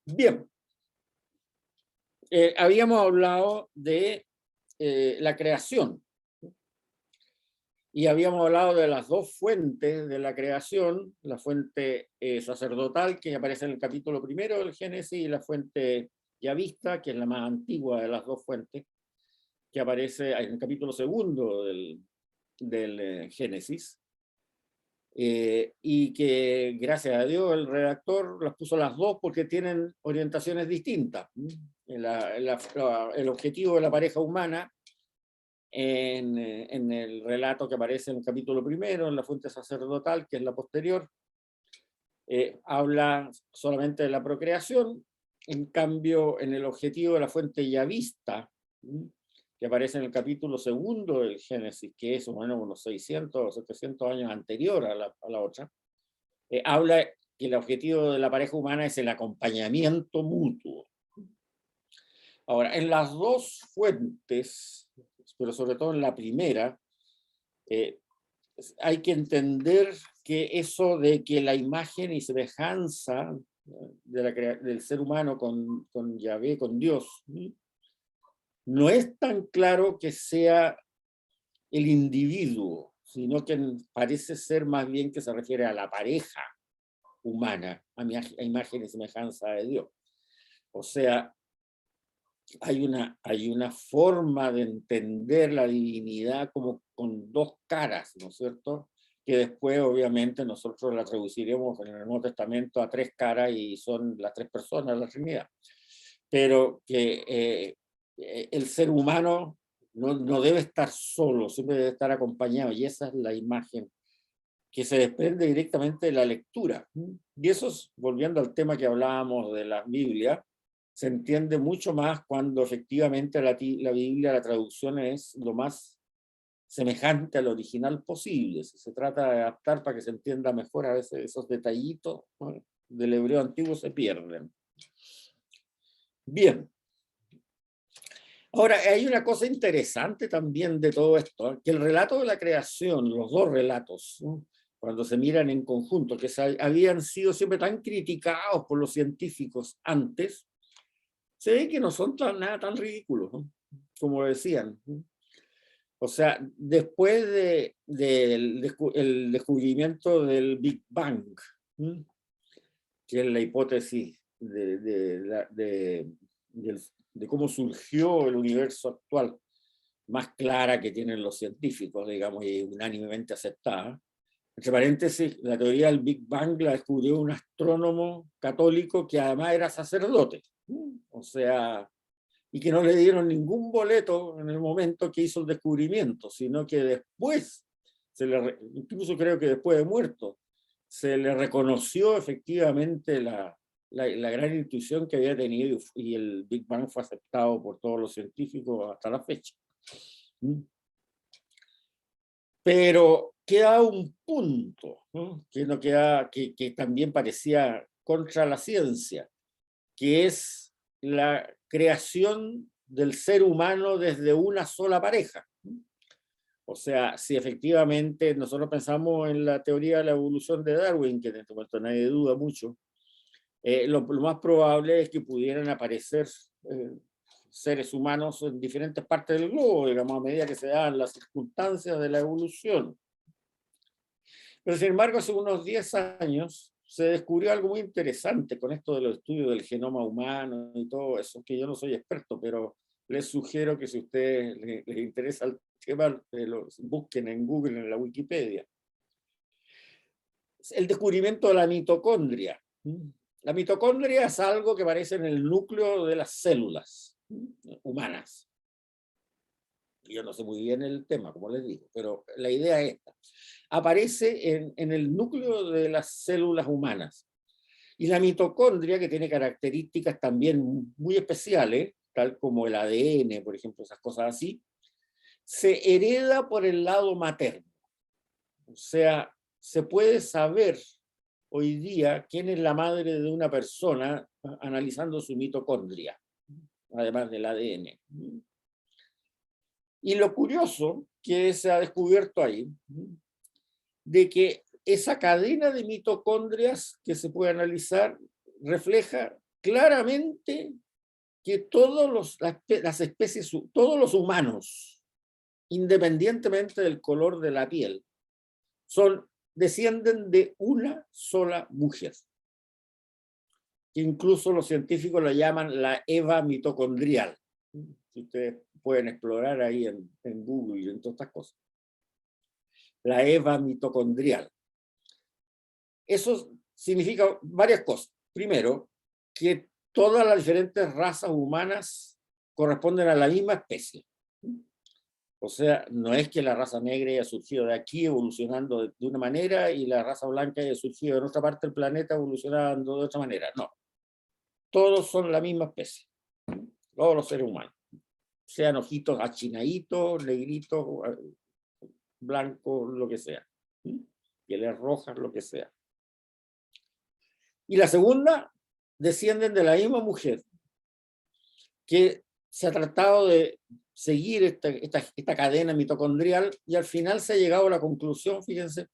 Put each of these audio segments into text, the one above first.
Bien, habíamos hablado de la creación y habíamos hablado de las dos fuentes de la creación, la fuente sacerdotal que aparece en el capítulo primero del Génesis y la fuente yavista, que es la más antigua de las dos fuentes, que aparece en el capítulo segundo del Génesis. Y que gracias a Dios el redactor las puso las dos porque tienen orientaciones distintas. El objetivo de la pareja humana en el relato que aparece en el capítulo primero, en la fuente sacerdotal, que es la posterior, habla solamente de la procreación. En cambio, en el objetivo de la fuente yavista, que aparece en el capítulo segundo del Génesis, que es bueno, unos 600 o 700 años anterior a la otra, habla que el objetivo de la pareja humana es el acompañamiento mutuo. Ahora, en las dos fuentes, pero sobre todo en la primera, hay que entender que eso de que la imagen y semejanza del ser humano con Yahvé, con Dios, no es tan claro que sea el individuo, sino que parece ser más bien que se refiere a la pareja humana, a imagen y semejanza de Dios. O sea, hay una forma de entender la divinidad como con dos caras, ¿no es cierto? Que después, obviamente, nosotros la traduciremos en el Nuevo Testamento a tres caras y son las tres personas de la Trinidad. Pero que el ser humano no debe estar solo, siempre debe estar acompañado, y esa es la imagen que se desprende directamente de la lectura. Y eso, volviendo al tema que hablábamos de la Biblia, se entiende mucho más cuando efectivamente la Biblia, la traducción es lo más semejante al original posible. Si se trata de adaptar para que se entienda mejor, a veces esos detallitos, ¿no?, del hebreo antiguo se pierden. Bien. Ahora, hay una cosa interesante también de todo esto, que el relato de la creación, los dos relatos, ¿no?, cuando se miran en conjunto, que habían sido siempre tan criticados por los científicos antes, se ve que no son nada tan ridículos, ¿no?, como decían. O sea, después del descubrimiento del Big Bang, que es la hipótesis de cómo surgió el universo actual, más clara que tienen los científicos, digamos, y unánimemente aceptada. Entre paréntesis, la teoría del Big Bang la descubrió un astrónomo católico que además era sacerdote. O sea, y que no le dieron ningún boleto en el momento que hizo el descubrimiento, sino que después, incluso creo que después de muerto, se le reconoció efectivamente la gran intuición que había tenido, y el Big Bang fue aceptado por todos los científicos hasta la fecha. Pero queda un punto, ¿no?, que también parecía contra la ciencia, que es la creación del ser humano desde una sola pareja. O sea, si efectivamente nosotros pensamos en la teoría de la evolución de Darwin, que en este momento nadie duda mucho, lo más probable es que pudieran aparecer seres humanos en diferentes partes del globo, digamos, a medida que se dan las circunstancias de la evolución. Pero sin embargo, hace unos 10 años se descubrió algo muy interesante con esto de los estudios del genoma humano y todo eso, que yo no soy experto, pero les sugiero que si a ustedes les interesa el tema, los busquen en Google, en la Wikipedia. El descubrimiento de la mitocondria. La mitocondria es algo que aparece en el núcleo de las células humanas. Yo no sé muy bien el tema, como les digo, pero la idea es esta. Aparece en el núcleo de las células humanas. Y la mitocondria, que tiene características también muy especiales, tal como el ADN, por ejemplo, esas cosas así, se hereda por el lado materno. O sea, se puede saber hoy día quién es la madre de una persona analizando su mitocondria, además del ADN. Y lo curioso que se ha descubierto ahí, de que esa cadena de mitocondrias que se puede analizar refleja claramente que todos las especies, todos los humanos, independientemente del color de la piel, descienden de una sola mujer, que incluso los científicos la llaman la Eva mitocondrial. Ustedes pueden explorar ahí en Google y en todas estas cosas. La Eva mitocondrial. Eso significa varias cosas. Primero, que todas las diferentes razas humanas corresponden a la misma especie. O sea, no es que la raza negra haya surgido de aquí evolucionando de una manera y la raza blanca haya surgido en otra parte del planeta evolucionando de otra manera. No. Todos son la misma especie. Todos los seres humanos. Sean ojitos achinaditos, negritos, blancos, lo que sea. Pieles rojas, lo que sea. Y la segunda, descienden de la misma mujer que se ha tratado de seguir esta cadena mitocondrial y al final se ha llegado a la conclusión, fíjense,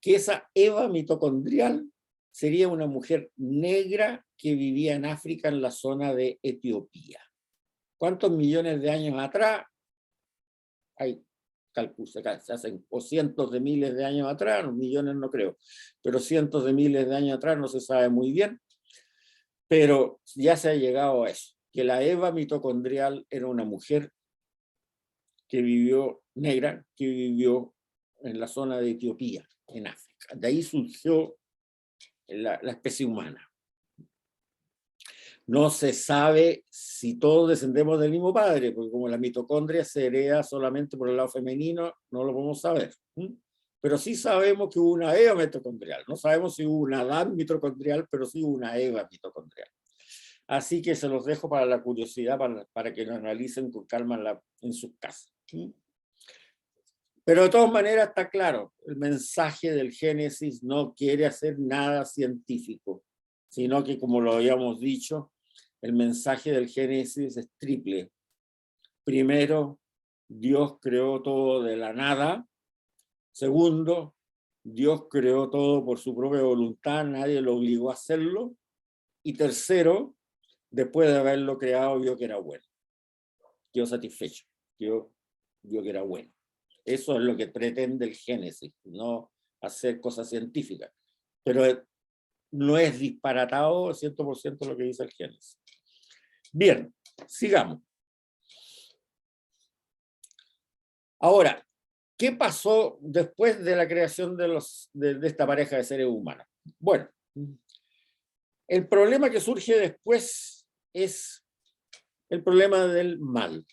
que esa Eva mitocondrial sería una mujer negra que vivía en África, en la zona de Etiopía. ¿Cuántos millones de años atrás? Hay cálculos, se hacen o cientos de miles de años atrás, millones no creo, pero cientos de miles de años atrás no se sabe muy bien, pero ya se ha llegado a eso, que la Eva mitocondrial era una mujer que vivió negra, que vivió en la zona de Etiopía, en África. De ahí surgió la especie humana. No se sabe si todos descendemos del mismo padre, porque como la mitocondria se hereda solamente por el lado femenino, no lo podemos saber. Pero sí sabemos que hubo una Eva mitocondrial. No sabemos si hubo una Adán mitocondrial, pero sí hubo una Eva mitocondrial. Así que se los dejo para la curiosidad, para que lo analicen con calma en sus casas. Pero de todas maneras está claro, el mensaje del Génesis no quiere hacer nada científico, sino que, como lo habíamos dicho, el mensaje del Génesis es triple. Primero, Dios creó todo de la nada. Segundo, Dios creó todo por su propia voluntad, nadie lo obligó a hacerlo. Y tercero, después de haberlo creado, vio que era bueno. Quedó satisfecho, vio que era bueno. Eso es lo que pretende el Génesis, no hacer cosas científicas. Pero no es disparatado 100% lo que dice el Génesis. Bien, sigamos. Ahora, ¿qué pasó después de la creación de esta pareja de seres humanos? Bueno, el problema que surge después es el problema del mal.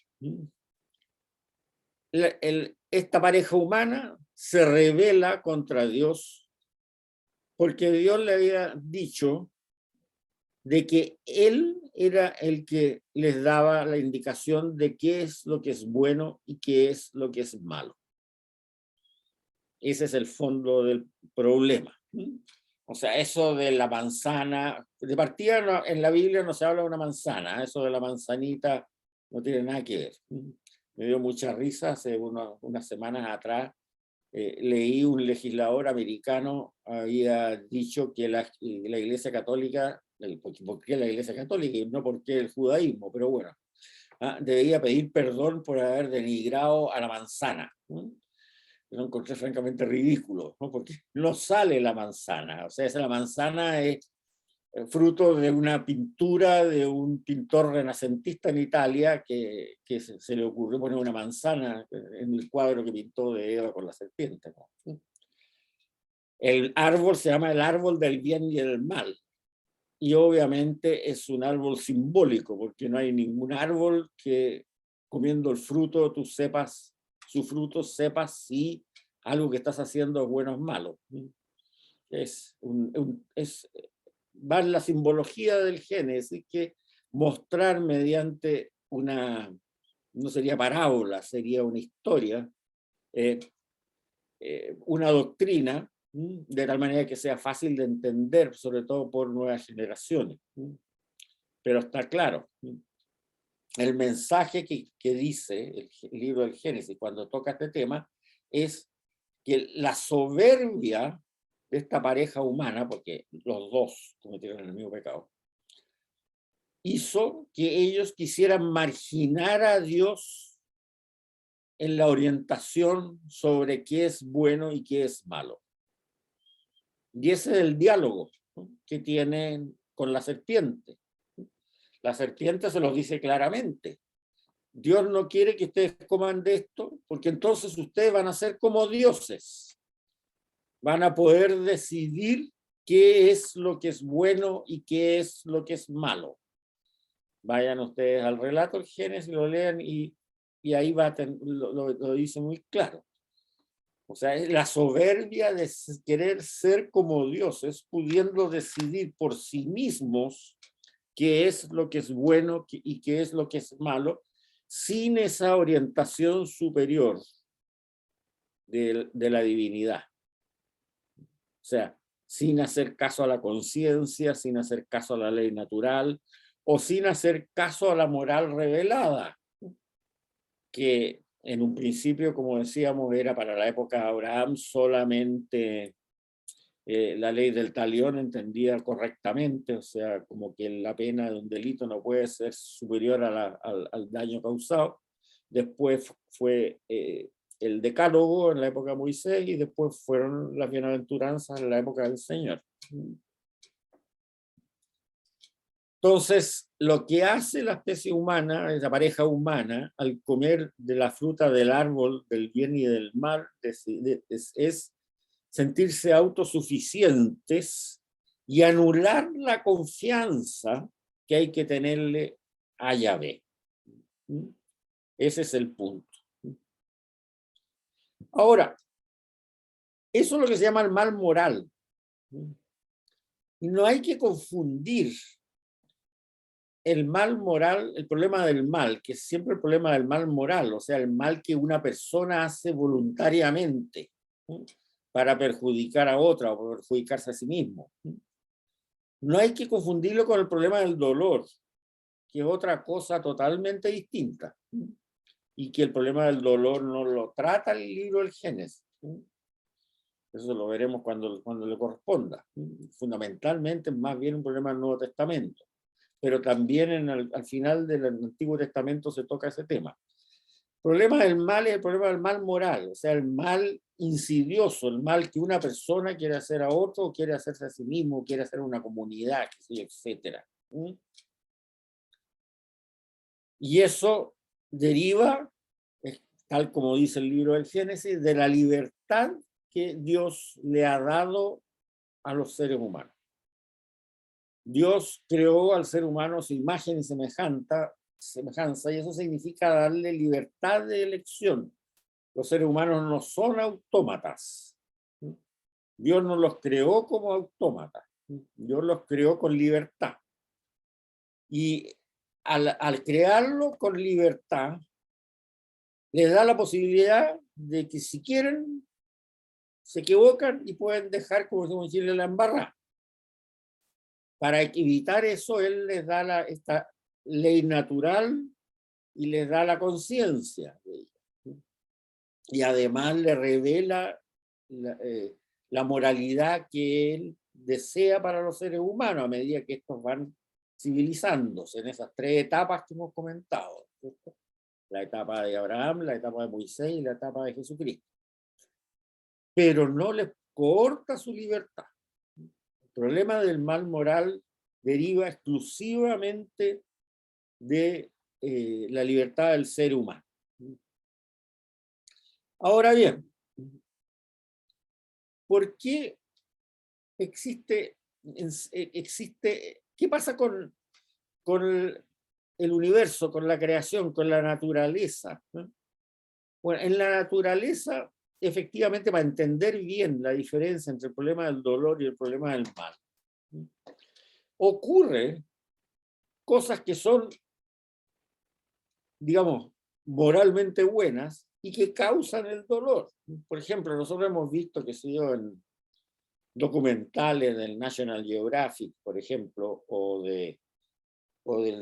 Esta pareja humana se rebela contra Dios porque Dios le había dicho de que Él era el que les daba la indicación de qué es lo que es bueno y qué es lo que es malo. Ese es el fondo del problema. O sea, eso de la manzana, de partida en la Biblia no se habla de una manzana, eso de la manzanita no tiene nada que ver. Me dio mucha risa, hace unas semanas atrás leí un legislador americano había dicho que la Iglesia Católica, ¿por qué la Iglesia Católica y no porque el judaísmo? Pero bueno, debería pedir perdón por haber denigrado a la manzana. Lo encontré francamente ridículo, ¿no? Porque no sale la manzana, o sea, la manzana es fruto de una pintura de un pintor renacentista en Italia que se le ocurrió poner una manzana en el cuadro que pintó de Eva con la serpiente, ¿no? El árbol se llama el árbol del bien y el mal, y obviamente es un árbol simbólico, porque no hay ningún árbol que comiendo el fruto tú sepas, su fruto sepas si algo que estás haciendo es bueno o es malo. Va en la simbología del Génesis, que mostrar mediante no sería parábola, sería una historia, una doctrina, de tal manera que sea fácil de entender, sobre todo por nuevas generaciones. Pero está claro, el mensaje que dice el libro del Génesis cuando toca este tema es que la soberbia de esta pareja humana, porque los dos cometieron el mismo pecado, hizo que ellos quisieran marginar a Dios en la orientación sobre qué es bueno y qué es malo. Y ese es el diálogo, ¿no?, que tienen con la serpiente. La serpiente se los dice claramente: Dios no quiere que ustedes coman de esto, porque entonces ustedes van a ser como dioses. Van a poder decidir qué es lo que es bueno y qué es lo que es malo. Vayan ustedes al relato del Génesis, lo lean y ahí lo dice muy claro. O sea, es la soberbia de querer ser como dioses, pudiendo decidir por sí mismos qué es lo que es bueno y qué es lo que es malo, sin esa orientación superior de la divinidad. O sea, sin hacer caso a la conciencia, sin hacer caso a la ley natural, o sin hacer caso a la moral revelada, que en un principio, como decíamos, era para la época de Abraham solamente la ley del talión entendida correctamente, o sea, como que la pena de un delito no puede ser superior al daño causado. Después fue el decálogo en la época de Moisés y después fueron las bienaventuranzas en la época del Señor. Entonces, lo que hace la especie humana, la pareja humana, al comer de la fruta del árbol del bien y del mal, es sentirse autosuficientes y anular la confianza que hay que tenerle a Yahvé. Ese es el punto. Ahora, eso es lo que se llama el mal moral. Y no hay que confundir el mal moral, el problema del mal, que es siempre el problema del mal moral, o sea, el mal que una persona hace voluntariamente para perjudicar a otra o perjudicarse a sí mismo. No hay que confundirlo con el problema del dolor, que es otra cosa totalmente distinta, y que el problema del dolor no lo trata el libro del Génesis. Eso lo veremos cuando le corresponda. Fundamentalmente es más bien un problema del Nuevo Testamento, pero también al final del Antiguo Testamento se toca ese tema. El problema del mal es el problema del mal moral, o sea, el mal insidioso, el mal que una persona quiere hacer a otro, quiere hacerse a sí mismo, quiere hacer una comunidad, etc. Y eso deriva, tal como dice el libro del Génesis, de la libertad que Dios le ha dado a los seres humanos. Dios creó al ser humano su imagen y semejanza, y eso significa darle libertad de elección. Los seres humanos no son autómatas. Dios no los creó como autómatas. Dios los creó con libertad. Y al crearlo con libertad, les da la posibilidad de que si quieren, se equivocan y pueden dejar, como decimos en Chile, la embarrada. Para evitar eso, él les da esta ley natural y les da la conciencia. Y además le revela la moralidad que él desea para los seres humanos a medida que estos van civilizándose en esas tres etapas que hemos comentado, ¿cierto? La etapa de Abraham, la etapa de Moisés y la etapa de Jesucristo. Pero no les corta su libertad. El problema del mal moral deriva exclusivamente de la libertad del ser humano. Ahora bien, ¿por qué existe qué pasa con el universo, con la creación, con la naturaleza? Bueno, en la naturaleza, efectivamente, para entender bien la diferencia entre el problema del dolor y el problema del mal, ocurre cosas que son, digamos, moralmente buenas y que causan el dolor. Por ejemplo, nosotros hemos visto, que se dio en documentales del National Geographic, por ejemplo, o del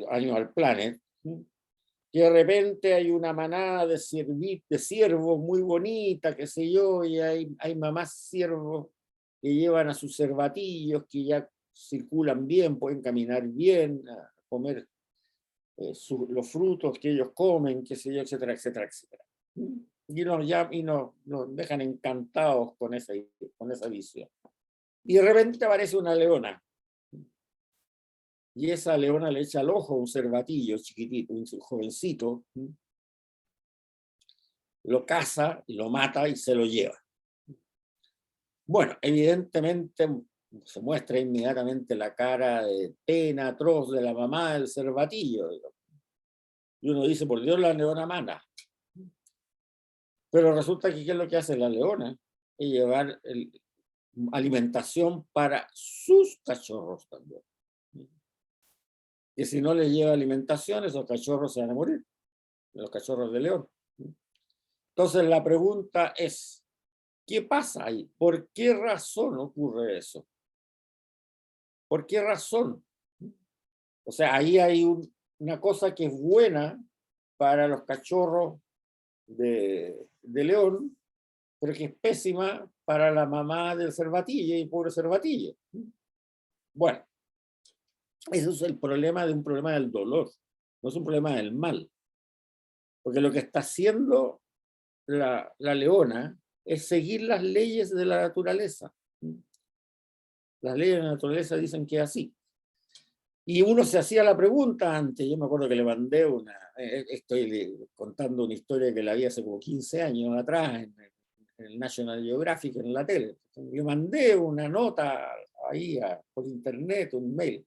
Animal Planet, que de repente hay una manada de ciervos muy bonita, qué sé yo, y hay mamás ciervos que llevan a sus cervatillos, que ya circulan bien, pueden caminar bien, a comer los frutos que ellos comen, qué sé yo, etcétera, etcétera, etcétera. Nos dejan encantados con esa visión. Y de repente aparece una leona. Y esa leona le echa al ojo a un cervatillo chiquitito, un jovencito, lo caza, lo mata y se lo lleva. Bueno, evidentemente se muestra inmediatamente la cara de pena atroz de la mamá del cervatillo. Y uno dice, por Dios, la leona mana. Pero resulta que ¿qué es lo que hace la leona? Es llevar alimentación para sus cachorros también. Que si no le lleva alimentación, esos cachorros se van a morir, los cachorros de león. Entonces la pregunta es, ¿qué pasa ahí? ¿Por qué razón ocurre eso? ¿Por qué razón? O sea, ahí hay una cosa que es buena para los cachorros de león, pero que es pésima para la mamá del cervatillo y pobre cervatillo. Bueno, eso es el problema de un problema del dolor, no es un problema del mal. Porque lo que está haciendo la leona es seguir las leyes de la naturaleza. Las leyes de la naturaleza dicen que es así. Y uno se hacía la pregunta antes, yo me acuerdo que le mandé estoy contando una historia que la vi hace como 15 años atrás en el National Geographic, en la tele. Le mandé una nota ahí por internet, un mail.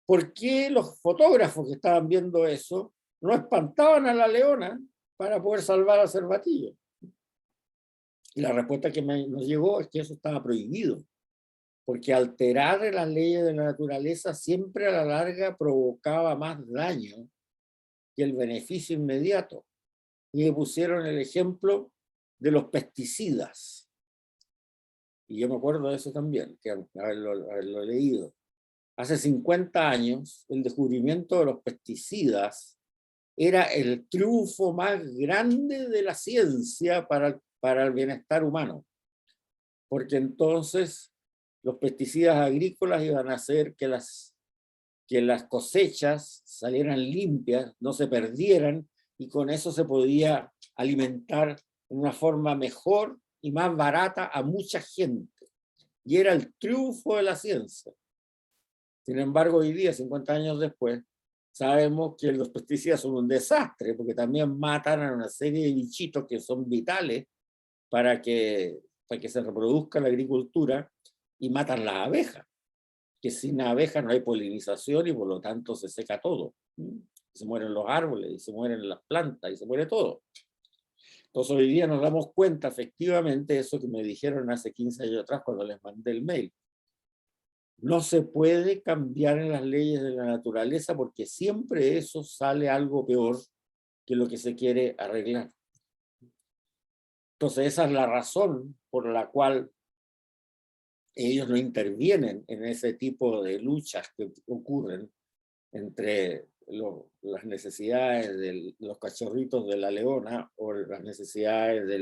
¿Por qué los fotógrafos que estaban viendo eso no espantaban a la leona para poder salvar al cervatillo? Y la respuesta que nos llegó es que eso estaba prohibido, porque alterar las leyes de la naturaleza siempre a la larga provocaba más daño que el beneficio inmediato. Y me pusieron el ejemplo de los pesticidas. Y yo me acuerdo de eso también, que haberlo leído. Hace 50 años, el descubrimiento de los pesticidas era el triunfo más grande de la ciencia para el bienestar humano. Porque entonces los pesticidas agrícolas iban a hacer que las cosechas salieran limpias, no se perdieran, y con eso se podía alimentar de una forma mejor y más barata a mucha gente. Y era el triunfo de la ciencia. Sin embargo, hoy día, 50 años después, sabemos que los pesticidas son un desastre, porque también matan a una serie de bichitos que son vitales para que se reproduzca la agricultura, y matan las abejas, que sin abejas no hay polinización y por lo tanto se seca todo. Se mueren los árboles, y se mueren las plantas, y se muere todo. Entonces hoy día nos damos cuenta efectivamente de eso que me dijeron hace 15 años atrás cuando les mandé el mail. No se puede cambiar en las leyes de la naturaleza porque siempre eso sale algo peor que lo que se quiere arreglar. Entonces esa es la razón por la cual ellos no intervienen en ese tipo de luchas que ocurren entre las necesidades de los cachorritos de la leona o las necesidades de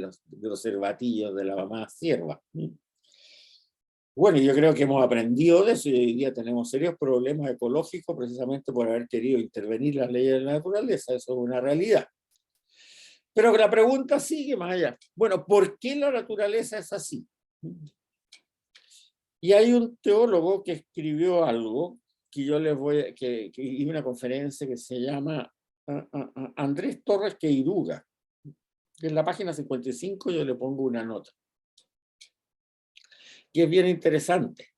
los cervatillos de la mamá cierva. Bueno, yo creo que hemos aprendido de eso y hoy día tenemos serios problemas ecológicos precisamente por haber querido intervenir las leyes de la naturaleza. Eso es una realidad. Pero la pregunta sigue más allá. Bueno, ¿por qué la naturaleza es así? Y hay un teólogo que escribió algo que yo les voy que hice una conferencia que se llama Andrés Torres Queiruga. En la página 55 yo le pongo una nota, que es bien interesante.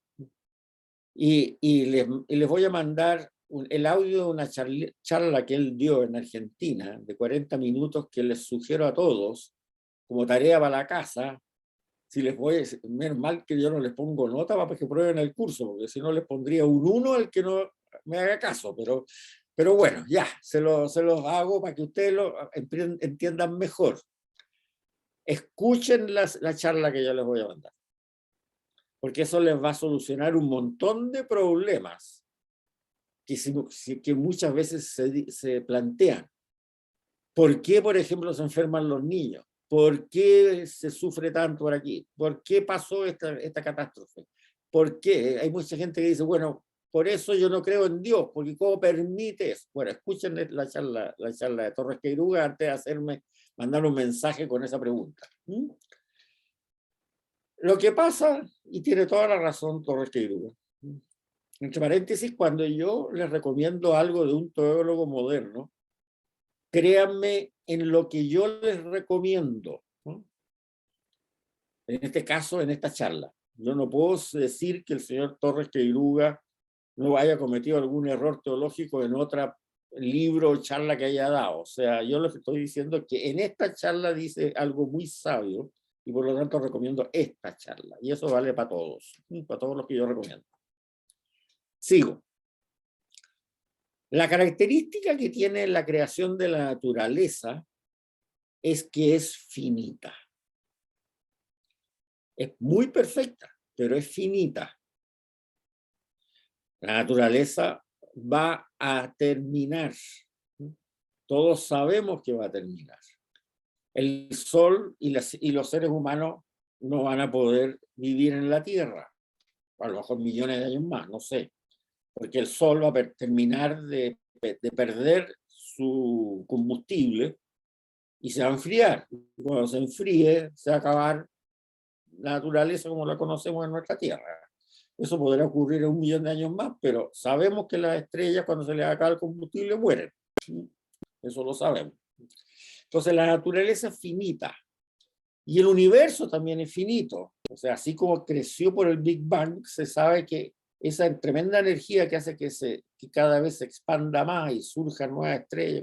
Y les voy a mandar el audio de una charla que él dio en Argentina, de 40 minutos, que les sugiero a todos, como tarea para la casa. Si les voy a decir, menos mal que yo no les pongo nota para que prueben el curso, porque si no les pondría un 1 al que no me haga caso, pero bueno, ya, se los hago para que ustedes lo entiendan mejor. Escuchen la charla que yo les voy a mandar, porque eso les va a solucionar un montón de problemas que muchas veces se plantean. ¿Por qué, por ejemplo, se enferman los niños? ¿Por qué se sufre tanto por aquí? ¿Por qué pasó esta catástrofe? ¿Por qué? Hay mucha gente que dice, bueno, por eso yo no creo en Dios, porque ¿cómo permites? Bueno, escuchen la charla de Torres Queiruga antes de mandar un mensaje con esa pregunta. Lo que pasa, y tiene toda la razón Torres Queiruga, entre paréntesis, cuando yo les recomiendo algo de un teólogo moderno, créanme en lo que yo les recomiendo, ¿no? En este caso, en esta charla. Yo no puedo decir que el señor Torres Queiruga no haya cometido algún error teológico en otro libro o charla que haya dado. O sea, yo les estoy diciendo que en esta charla dice algo muy sabio y por lo tanto recomiendo esta charla. Y eso vale para todos los que yo recomiendo. Sigo. La característica que tiene la creación de la naturaleza es que es finita. Es muy perfecta, pero es finita. La naturaleza va a terminar. Todos sabemos que va a terminar. El Sol y los seres humanos no van a poder vivir en la Tierra. A lo mejor millones de años más, no sé. Porque el Sol va a terminar de perder su combustible y se va a enfriar. Cuando se enfríe, se va a acabar la naturaleza como la conocemos en nuestra Tierra. Eso podrá ocurrir en 1.000.000 de años más, pero sabemos que las estrellas, cuando se les acaba el combustible, mueren. Eso lo sabemos. Entonces, la naturaleza es finita. Y el universo también es finito. O sea, así como creció por el Big Bang, se sabe que esa tremenda energía que hace que cada vez se expanda más y surjan nuevas estrellas,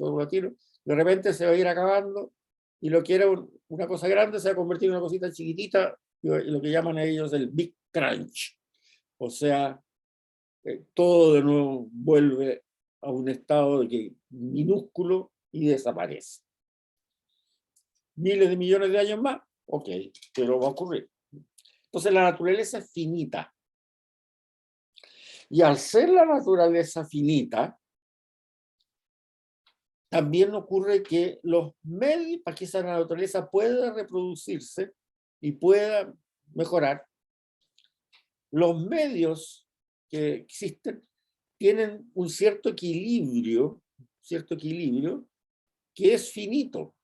de repente se va a ir acabando y lo que era una cosa grande se va a convertir en una cosita chiquitita, y lo que llaman ellos el Big Crunch. O sea, todo de nuevo vuelve a un estado minúsculo y desaparece. Miles de millones de años más, ok, pero va a ocurrir. Entonces la naturaleza es finita. Y al ser la naturaleza finita, también ocurre que los medios para que esa naturaleza pueda reproducirse y pueda mejorar, los medios que existen tienen un cierto equilibrio que es finito.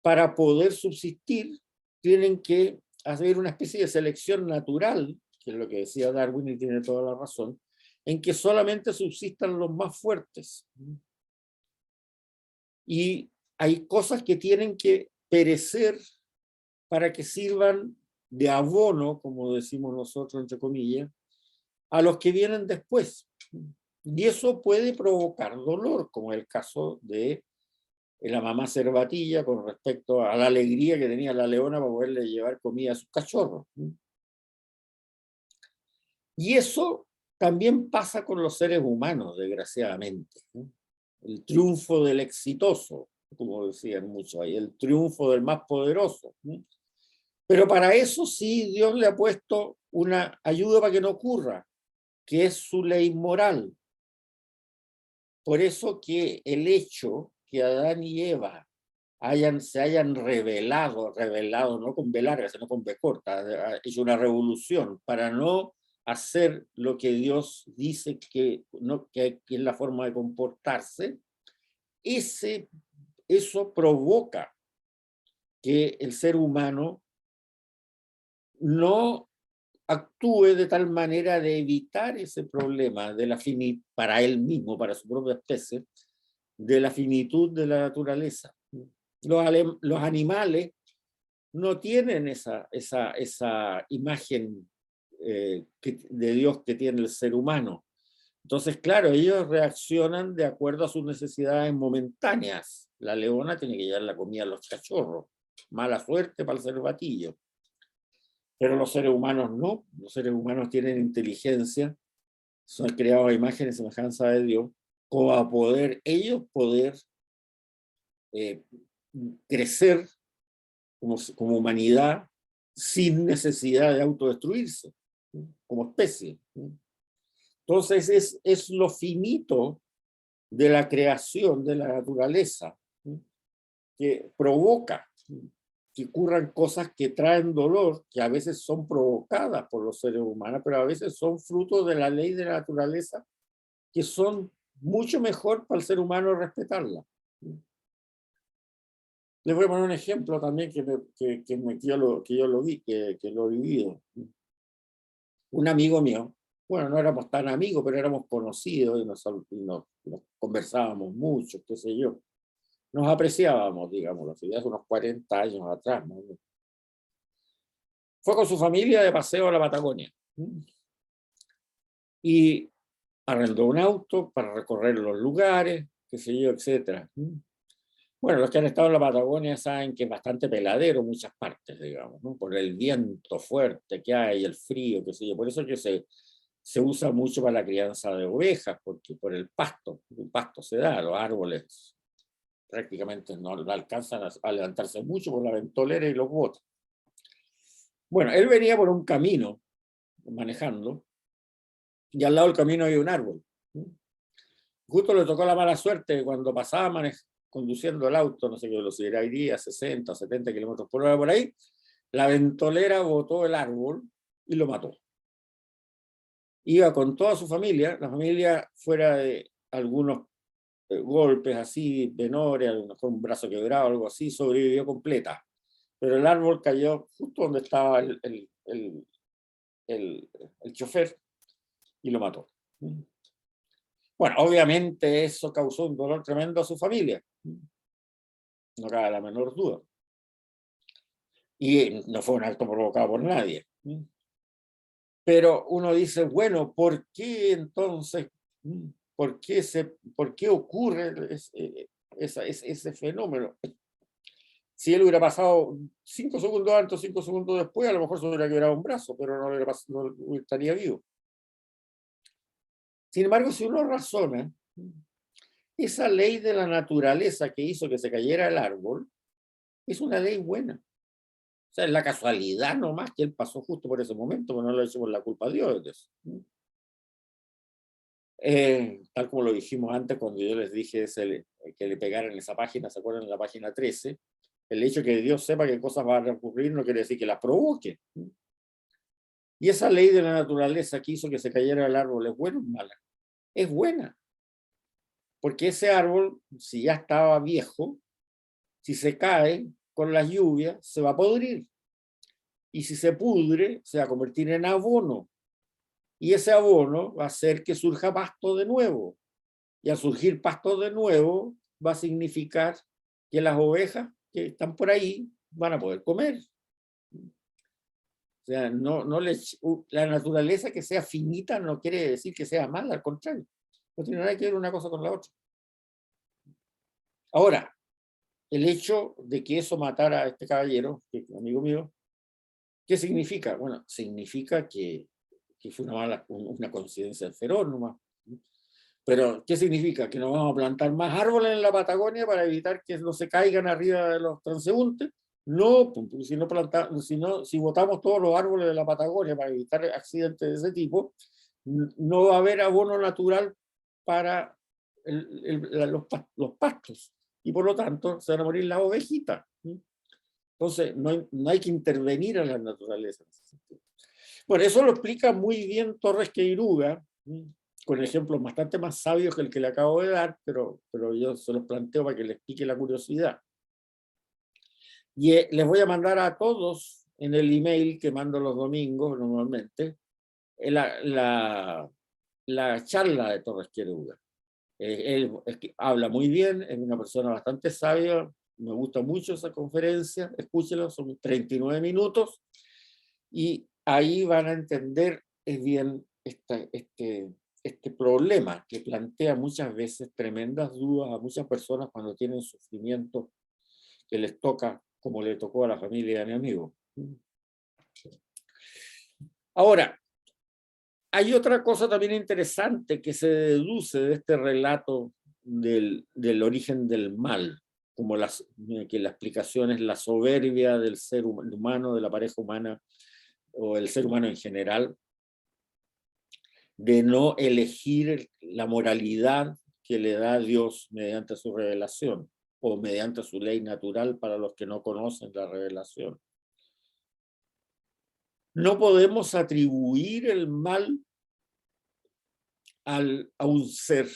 Para poder subsistir, tienen que hacer una especie de selección natural, que es lo que decía Darwin y tiene toda la razón, en que solamente subsistan los más fuertes. Y hay cosas que tienen que perecer para que sirvan de abono, como decimos nosotros, entre comillas, a los que vienen después. Y eso puede provocar dolor, como el caso de la mamá Cervatilla con respecto a la alegría que tenía la leona para poderle llevar comida a sus cachorros. Y eso también pasa con los seres humanos, desgraciadamente. El triunfo del exitoso, como decían muchos ahí, el triunfo del más poderoso. Pero para eso sí Dios le ha puesto una ayuda para que no ocurra, que es su ley moral. Por eso que el hecho que Adán y Eva se hayan revelado no con B larga, sino con B corta, es una revolución para no hacer lo que Dios dice que es la forma de comportarse, eso provoca que el ser humano no actúe de tal manera de evitar ese problema de para él mismo, para su propia especie, de la finitud de la naturaleza. Los animales no tienen esa imagen de Dios que tiene el ser humano. Entonces, claro, ellos reaccionan de acuerdo a sus necesidades momentáneas. La leona tiene que llevar la comida a los cachorros. Mala suerte para el cervatillo. Pero los seres humanos no. Los seres humanos tienen inteligencia, son creados a imagen y semejanza de Dios, como a ellos poder crecer como humanidad sin necesidad de autodestruirse, como especie. Entonces es lo finito de la creación de la naturaleza que provoca que ocurran cosas que traen dolor, que a veces son provocadas por los seres humanos, pero a veces son fruto de la ley de la naturaleza, que son mucho mejor para el ser humano respetarla. Les voy a poner un ejemplo también que yo lo vi, que lo he vivido. Un amigo mío, bueno, no éramos tan amigos, pero éramos conocidos y nos conversábamos mucho, qué sé yo. Nos apreciábamos, digamos, hace unos 40 años atrás, ¿no? Fue con su familia de paseo a la Patagonia y arrendó un auto para recorrer los lugares, qué sé yo, etcétera. Bueno, los que han estado en la Patagonia saben que es bastante peladero en muchas partes, digamos, ¿no? Por el viento fuerte que hay, el frío, qué sé yo. Por eso es que se usa mucho para la crianza de ovejas, porque por el pasto se da, los árboles prácticamente no alcanzan a levantarse mucho por la ventolera y los botes. Bueno, él venía por un camino manejando y al lado del camino había un árbol. Justo le tocó la mala suerte cuando pasaba conduciendo el auto, no sé qué velocidad iría, 60, 70 kilómetros por hora por ahí, la ventolera botó el árbol y lo mató. Iba con toda su familia, la familia fuera de algunos golpes así menores, a lo mejor un brazo quebrado, algo así, sobrevivió completa. Pero el árbol cayó justo donde estaba el chofer y lo mató. Bueno, obviamente eso causó un dolor tremendo a su familia. No cabe la menor duda. Y no fue un acto provocado por nadie. Pero uno dice, bueno, ¿por qué entonces, por qué ocurre ese fenómeno? Si él hubiera pasado 5 segundos antes, 5 segundos después, a lo mejor se hubiera quebrado un brazo, pero no estaría vivo. Sin embargo, si uno razona, esa ley de la naturaleza que hizo que se cayera el árbol, es una ley buena. O sea, es la casualidad nomás que él pasó justo por ese momento, pero no lo hizo por la culpa de Dios. Tal como lo dijimos antes cuando yo les dije que le pegaran esa página, ¿se acuerdan? En la página 13, el hecho de que Dios sepa qué cosas van a ocurrir no quiere decir que las provoque. Y esa ley de la naturaleza que hizo que se cayera el árbol, ¿es buena o mala? Es buena. Porque ese árbol, si ya estaba viejo, si se cae con las lluvias, se va a podrir. Y si se pudre, se va a convertir en abono. Y ese abono va a hacer que surja pasto de nuevo. Y al surgir pasto de nuevo, va a significar que las ovejas que están por ahí van a poder comer. O sea, la naturaleza que sea finita no quiere decir que sea mala, al contrario. No tiene nada que ver una cosa con la otra. Ahora, el hecho de que eso matara a este caballero, que es amigo mío, ¿qué significa? Bueno, significa que fue una coincidencia feroz nomás. Pero, ¿qué significa? ¿Que no vamos a plantar más árboles en la Patagonia para evitar que no se caigan arriba de los transeúntes? No, pues, si botamos todos los árboles de la Patagonia para evitar accidentes de ese tipo, no va a haber abono natural para los pastos y por lo tanto se van a morir las ovejitas. Entonces, no hay que intervenir en la naturaleza. Bueno, eso lo explica muy bien Torres Queiruga, con ejemplos bastante más sabios que el que le acabo de dar, pero yo se los planteo para que les pique la curiosidad. Y les voy a mandar a todos en el email que mando los domingos normalmente, la charla de Torres Queiruga. Él habla muy bien, es una persona bastante sabia, me gusta mucho esa conferencia, escúchenlo, son 39 minutos, y ahí van a entender bien este problema que plantea muchas veces tremendas dudas a muchas personas cuando tienen sufrimiento que les toca, como le tocó a la familia de mi amigo. Ahora, hay otra cosa también interesante que se deduce de este relato del origen del mal, como que la explicación es la soberbia del ser humano, de la pareja humana, o el ser humano en general, de no elegir la moralidad que le da Dios mediante su revelación. o mediante su ley natural para los que no conocen la revelación. No podemos atribuir el mal a un ser,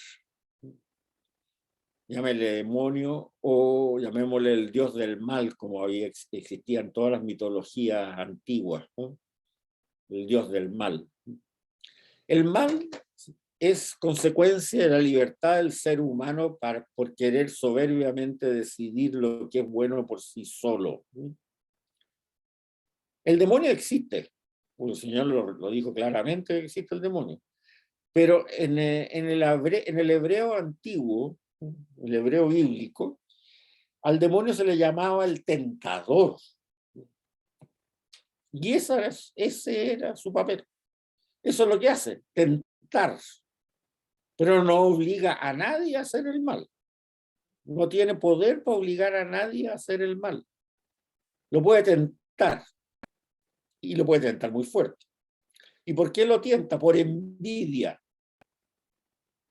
llámele demonio o llamémosle el dios del mal, como existía en todas las mitologías antiguas, ¿no? El dios del mal. El mal es consecuencia de la libertad del ser humano por querer soberbiamente decidir lo que es bueno por sí solo. El demonio existe, el Señor lo dijo claramente, existe el demonio. Pero en el hebreo antiguo, el hebreo bíblico, al demonio se le llamaba el tentador. Y ese era su papel. Eso es lo que hace, tentar. Pero no obliga a nadie a hacer el mal. No tiene poder para obligar a nadie a hacer el mal. Lo puede tentar. Y lo puede tentar muy fuerte. ¿Y por qué lo tienta? Por envidia.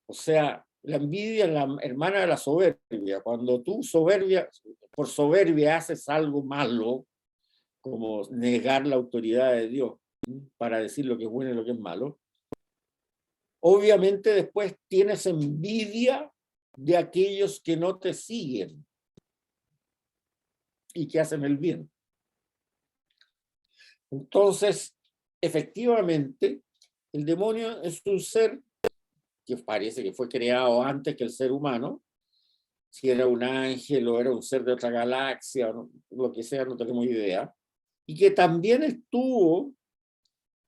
O sea, la envidia es la hermana de la soberbia. Cuando tú por soberbia haces algo malo, como negar la autoridad de Dios para decir lo que es bueno y lo que es malo, obviamente después tienes envidia de aquellos que no te siguen y que hacen el bien. Entonces, efectivamente, el demonio es un ser que parece que fue creado antes que el ser humano. Si era un ángel o era un ser de otra galaxia, o lo que sea, no tenemos idea. Y que también estuvo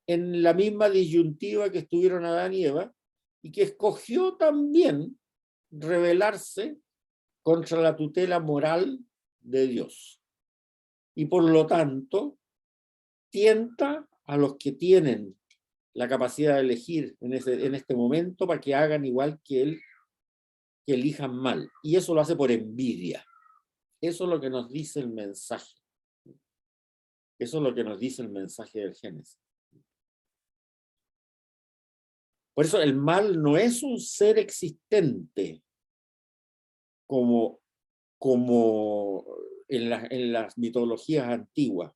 en la misma disyuntiva que estuvieron Adán y Eva, y que escogió también rebelarse contra la tutela moral de Dios. Y por lo tanto, tienta a los que tienen la capacidad de elegir en este momento para que hagan igual que él, que elijan mal. Y eso lo hace por envidia. Eso es lo que nos dice el mensaje. Eso es lo que nos dice el mensaje del Génesis. Por eso el mal no es un ser existente como en las mitologías antiguas.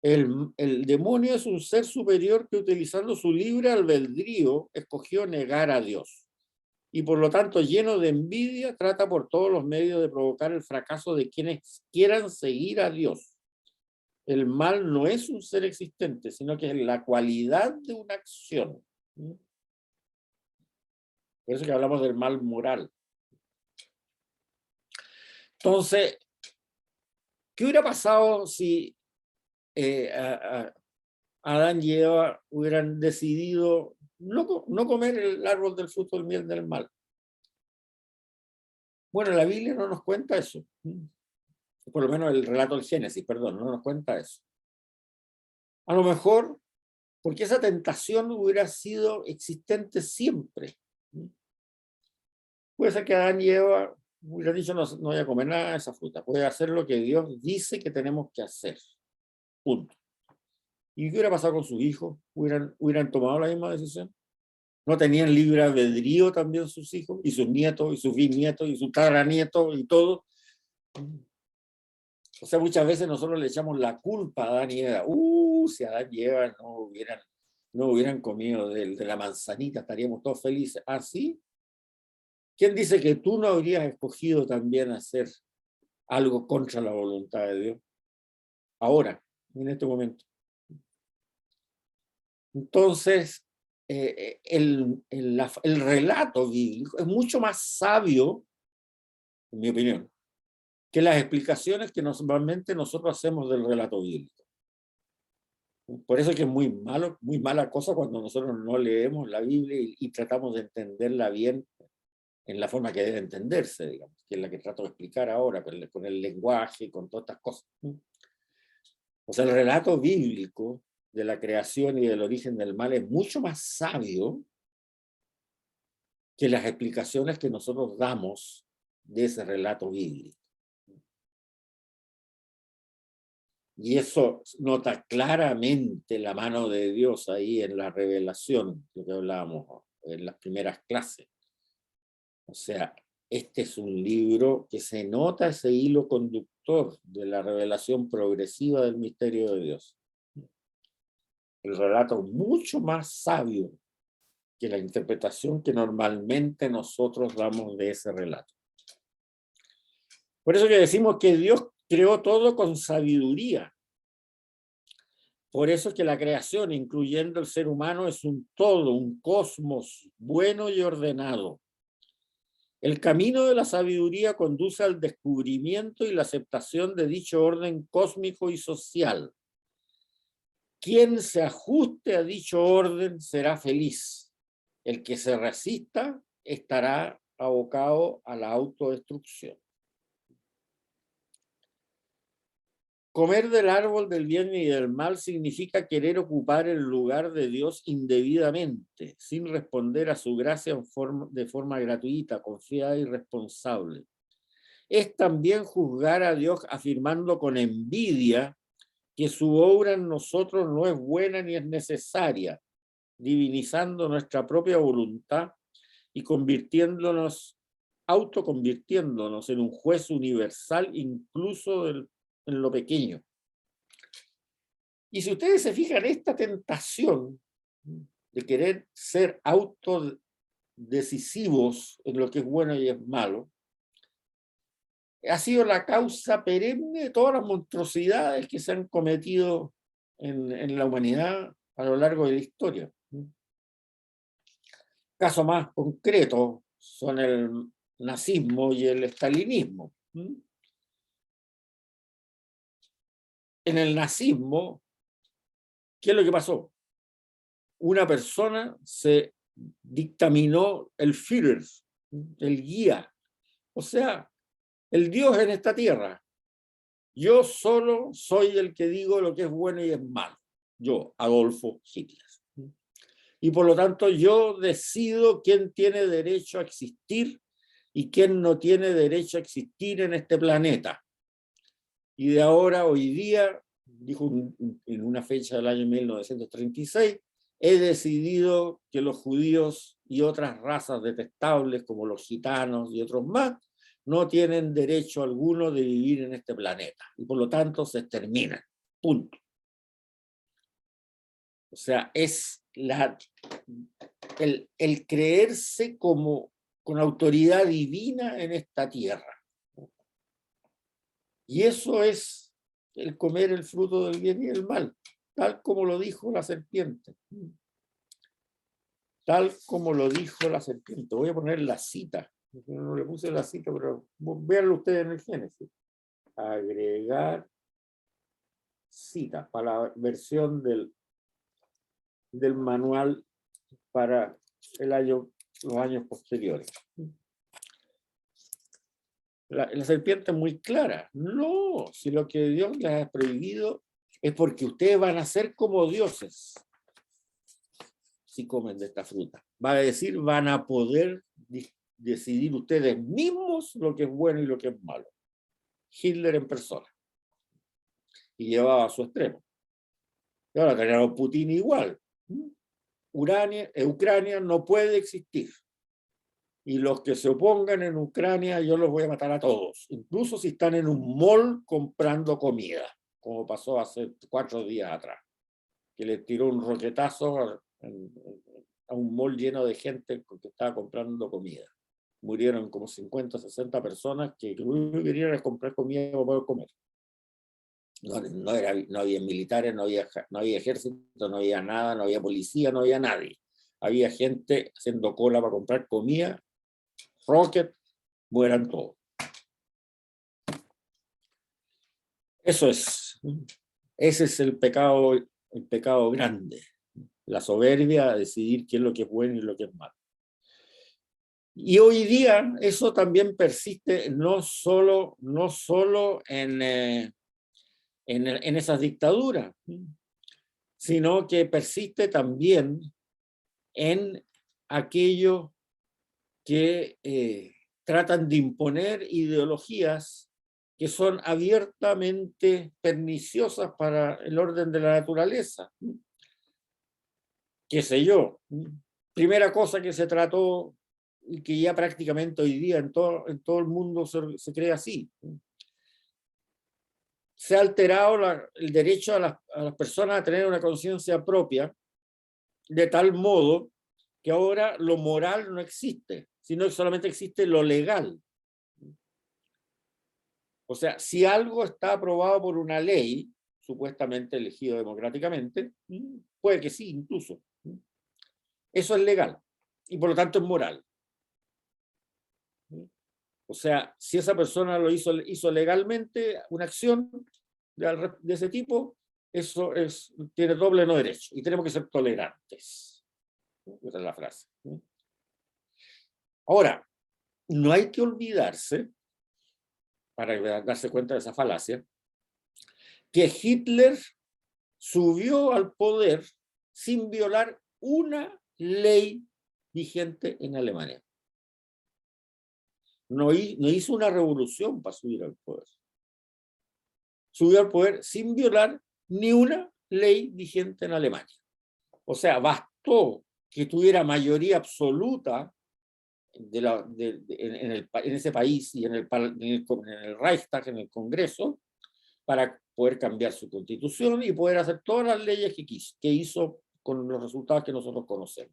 El demonio es un ser superior que, utilizando su libre albedrío, escogió negar a Dios. Y por lo tanto, lleno de envidia, trata por todos los medios de provocar el fracaso de quienes quieran seguir a Dios. El mal no es un ser existente, sino que es la cualidad de una acción. Por eso que hablamos del mal moral. Entonces, ¿qué hubiera pasado si Adán y Eva hubieran decidido no comer el árbol del fruto del bien del mal? Bueno, la Biblia no nos cuenta eso. Por lo menos el relato del Génesis, perdón, no nos cuenta eso. A lo mejor porque esa tentación hubiera sido existente siempre. Puede ser que Adán y Eva hubieran dicho no voy a comer nada de esa fruta, voy a hacer lo que Dios dice que tenemos que hacer. Punto. ¿Y qué hubiera pasado con sus hijos? ¿Hubieran tomado la misma decisión? ¿No tenían libre albedrío también sus hijos? Y sus nietos, y sus bisnietos, y sus tataranietos, y todo. O sea, muchas veces nosotros le echamos la culpa a Adán y Eva. Si Adán y Eva no hubieran comido de la manzanita, estaríamos todos felices. ¿Ah, sí? ¿Quién dice que tú no habrías escogido también hacer algo contra la voluntad de Dios? Ahora, en este momento. Entonces, el relato bíblico es mucho más sabio, en mi opinión, que las explicaciones que normalmente nosotros hacemos del relato bíblico. Por eso es que es muy mala cosa cuando nosotros no leemos la Biblia y tratamos de entenderla bien en la forma que debe entenderse, digamos, que es la que trato de explicar ahora, con el lenguaje, con todas estas cosas. O sea, el relato bíblico de la creación y del origen del mal es mucho más sabio que las explicaciones que nosotros damos de ese relato bíblico. Y eso nota claramente la mano de Dios ahí en la revelación, lo que hablábamos en las primeras clases. O sea, este es un libro que se nota ese hilo conductor de la revelación progresiva del misterio de Dios. El relato mucho más sabio que la interpretación que normalmente nosotros damos de ese relato. Por eso que decimos que Dios creó todo con sabiduría. Por eso es que la creación, incluyendo el ser humano, es un todo, un cosmos bueno y ordenado. El camino de la sabiduría conduce al descubrimiento y la aceptación de dicho orden cósmico y social. Quien se ajuste a dicho orden será feliz. El que se resista estará abocado a la autodestrucción. Comer del árbol del bien y del mal significa querer ocupar el lugar de Dios indebidamente, sin responder a su gracia de forma gratuita, confiada y responsable. Es también juzgar a Dios afirmando con envidia que su obra en nosotros no es buena ni es necesaria, divinizando nuestra propia voluntad y autoconvirtiéndonos en un juez universal incluso en lo pequeño. Y si ustedes se fijan, esta tentación de querer ser autodecisivos en lo que es bueno y es malo, ha sido la causa perenne de todas las monstruosidades que se han cometido en la humanidad a lo largo de la historia. Casos más concretos son el nazismo y el estalinismo. En el nazismo, ¿qué es lo que pasó? Una persona se dictaminó el Führer, el guía, o sea, el Dios en esta tierra. Yo solo soy el que digo lo que es bueno y es malo. Yo, Adolfo Hitler. Y por lo tanto yo decido quién tiene derecho a existir y quién no tiene derecho a existir en este planeta. Y de ahora, hoy día, dijo en una fecha del año 1936, he decidido que los judíos y otras razas detestables como los gitanos y otros más no tienen derecho alguno de vivir en este planeta y por lo tanto se exterminan. Punto. O sea, es el creerse como con autoridad divina en esta tierra. Y eso es el comer el fruto del bien y del mal, tal como lo dijo la serpiente. Tal como lo dijo la serpiente. Voy a poner la cita. No le puse la cita, pero véanlo ustedes en el Génesis. Agregar cita para la versión del manual para los años posteriores. La serpiente es muy clara. No, si lo que Dios les ha prohibido es porque ustedes van a ser como dioses si comen de esta fruta. Va a decir, van a poder decidir ustedes mismos lo que es bueno y lo que es malo. Hitler en persona. Y llevaba a su extremo. Y ahora tenemos Putin igual. Ucrania no puede existir. Y los que se opongan en Ucrania, yo los voy a matar a todos, incluso si están en un mall comprando comida, como pasó hace 4 días atrás, que le tiró un roquetazo a un mall lleno de gente que estaba comprando comida. Murieron como 50, 60 personas que lo único que querían era comprar comida para poder comer. No había militares, no había ejército, no había nada, no había policía, no había nadie. Había gente haciendo cola para comprar comida. Rocket, mueran todos. Eso es. Ese es el pecado grande. La soberbia, decidir qué es lo que es bueno y lo que es malo. Y hoy día eso también persiste no solo en esas dictaduras, sino que persiste también en aquellos que tratan de imponer ideologías que son abiertamente perniciosas para el orden de la naturaleza. ¿Qué sé yo? Primera cosa que se trató y que ya prácticamente hoy día en todo el mundo se cree así. Se ha alterado el derecho a las personas a tener una conciencia propia, de tal modo que ahora lo moral no existe, sino que solamente existe lo legal. O sea, si algo está aprobado por una ley, supuestamente elegido democráticamente, puede que sí, incluso. Eso es legal y por lo tanto es moral. O sea, si esa persona lo hizo legalmente, una acción de ese tipo, eso tiene doble no derecho y tenemos que ser tolerantes. Esa es la frase. Ahora, no hay que olvidarse, para darse cuenta de esa falacia, que Hitler subió al poder sin violar una ley vigente en Alemania. No hizo una revolución para subir al poder. Subió al poder sin violar ni una ley vigente en Alemania. O sea, bastó que tuviera mayoría absoluta en ese país y en el Reichstag, en el Congreso, para poder cambiar su constitución y poder hacer todas las leyes que hizo con los resultados que nosotros conocemos.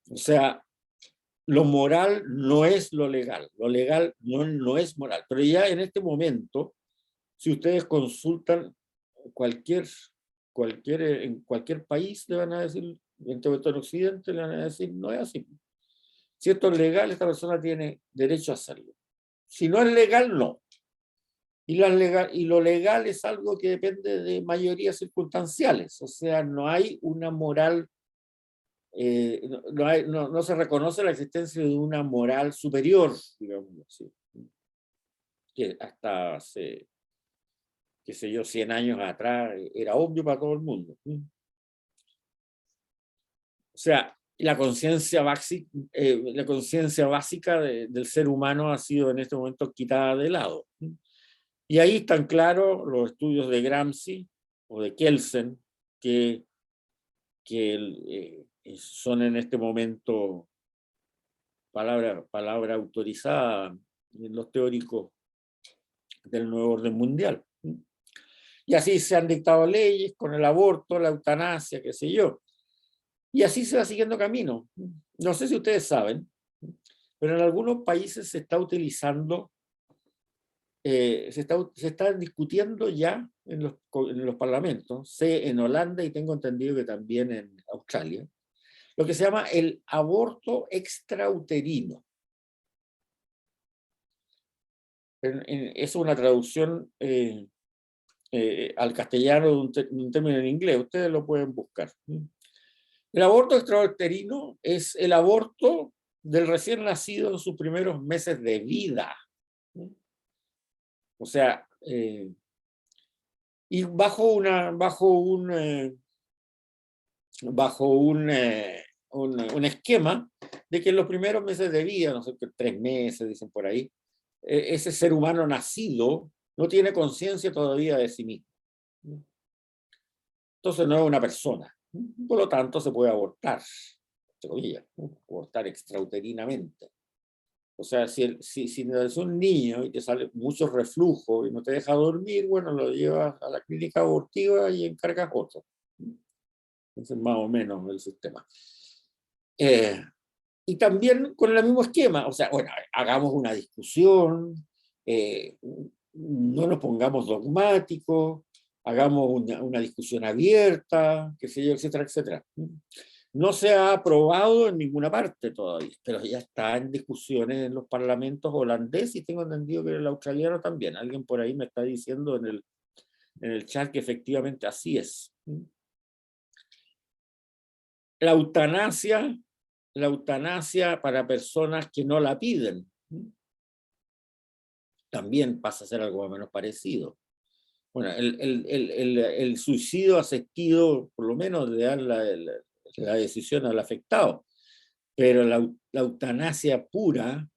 O sea, lo moral no es lo legal no es moral, pero ya en este momento, si ustedes consultan en cualquier país, le van a decir, en Occidente, le van a decir, no es así. Si esto es legal, esta persona tiene derecho a hacerlo. Si no es legal, no. Y lo legal es algo que depende de mayorías circunstanciales, o sea, no hay una moral, no se reconoce la existencia de una moral superior, digamos así, que hasta hace, qué sé yo, 100 años atrás era obvio para todo el mundo. O sea, la conciencia básica del ser humano ha sido en este momento quitada de lado. Y ahí están claros los estudios de Gramsci o de Kelsen, que son en este momento palabra autorizada en los teóricos del nuevo orden mundial. Y así se han dictado leyes con el aborto, la eutanasia, qué sé yo. Y así se va siguiendo camino. No sé si ustedes saben, pero en algunos países se está utilizando, se está discutiendo ya en los parlamentos, sé en Holanda y tengo entendido que también en Australia, lo que se llama el aborto extrauterino. Es una traducción al castellano de un término en inglés, ustedes lo pueden buscar. El aborto extrauterino es el aborto del recién nacido en sus primeros meses de vida. O sea, y bajo un esquema de que en los primeros meses de vida, no sé, 3 meses, dicen por ahí, ese ser humano nacido no tiene conciencia todavía de sí mismo. Entonces no es una persona. Por lo tanto, se puede abortar, entre comillas, abortar extrauterinamente. O sea, si es un niño y te sale mucho reflujo y no te deja dormir, bueno, lo llevas a la clínica abortiva y encargas otro. Ese es más o menos el sistema. Y también con el mismo esquema, o sea, bueno, hagamos una discusión, no nos pongamos dogmáticos, hagamos una discusión abierta, qué sé yo, etcétera, etcétera. No se ha aprobado en ninguna parte todavía, pero ya está en discusiones en los parlamentos holandeses y tengo entendido que el australiano también. Alguien por ahí me está diciendo en el chat que efectivamente así es. La eutanasia para personas que no la piden también pasa a ser algo más o menos parecido. Bueno, el suicidio asistido, por lo menos, le dan la decisión al afectado, pero la eutanasia pura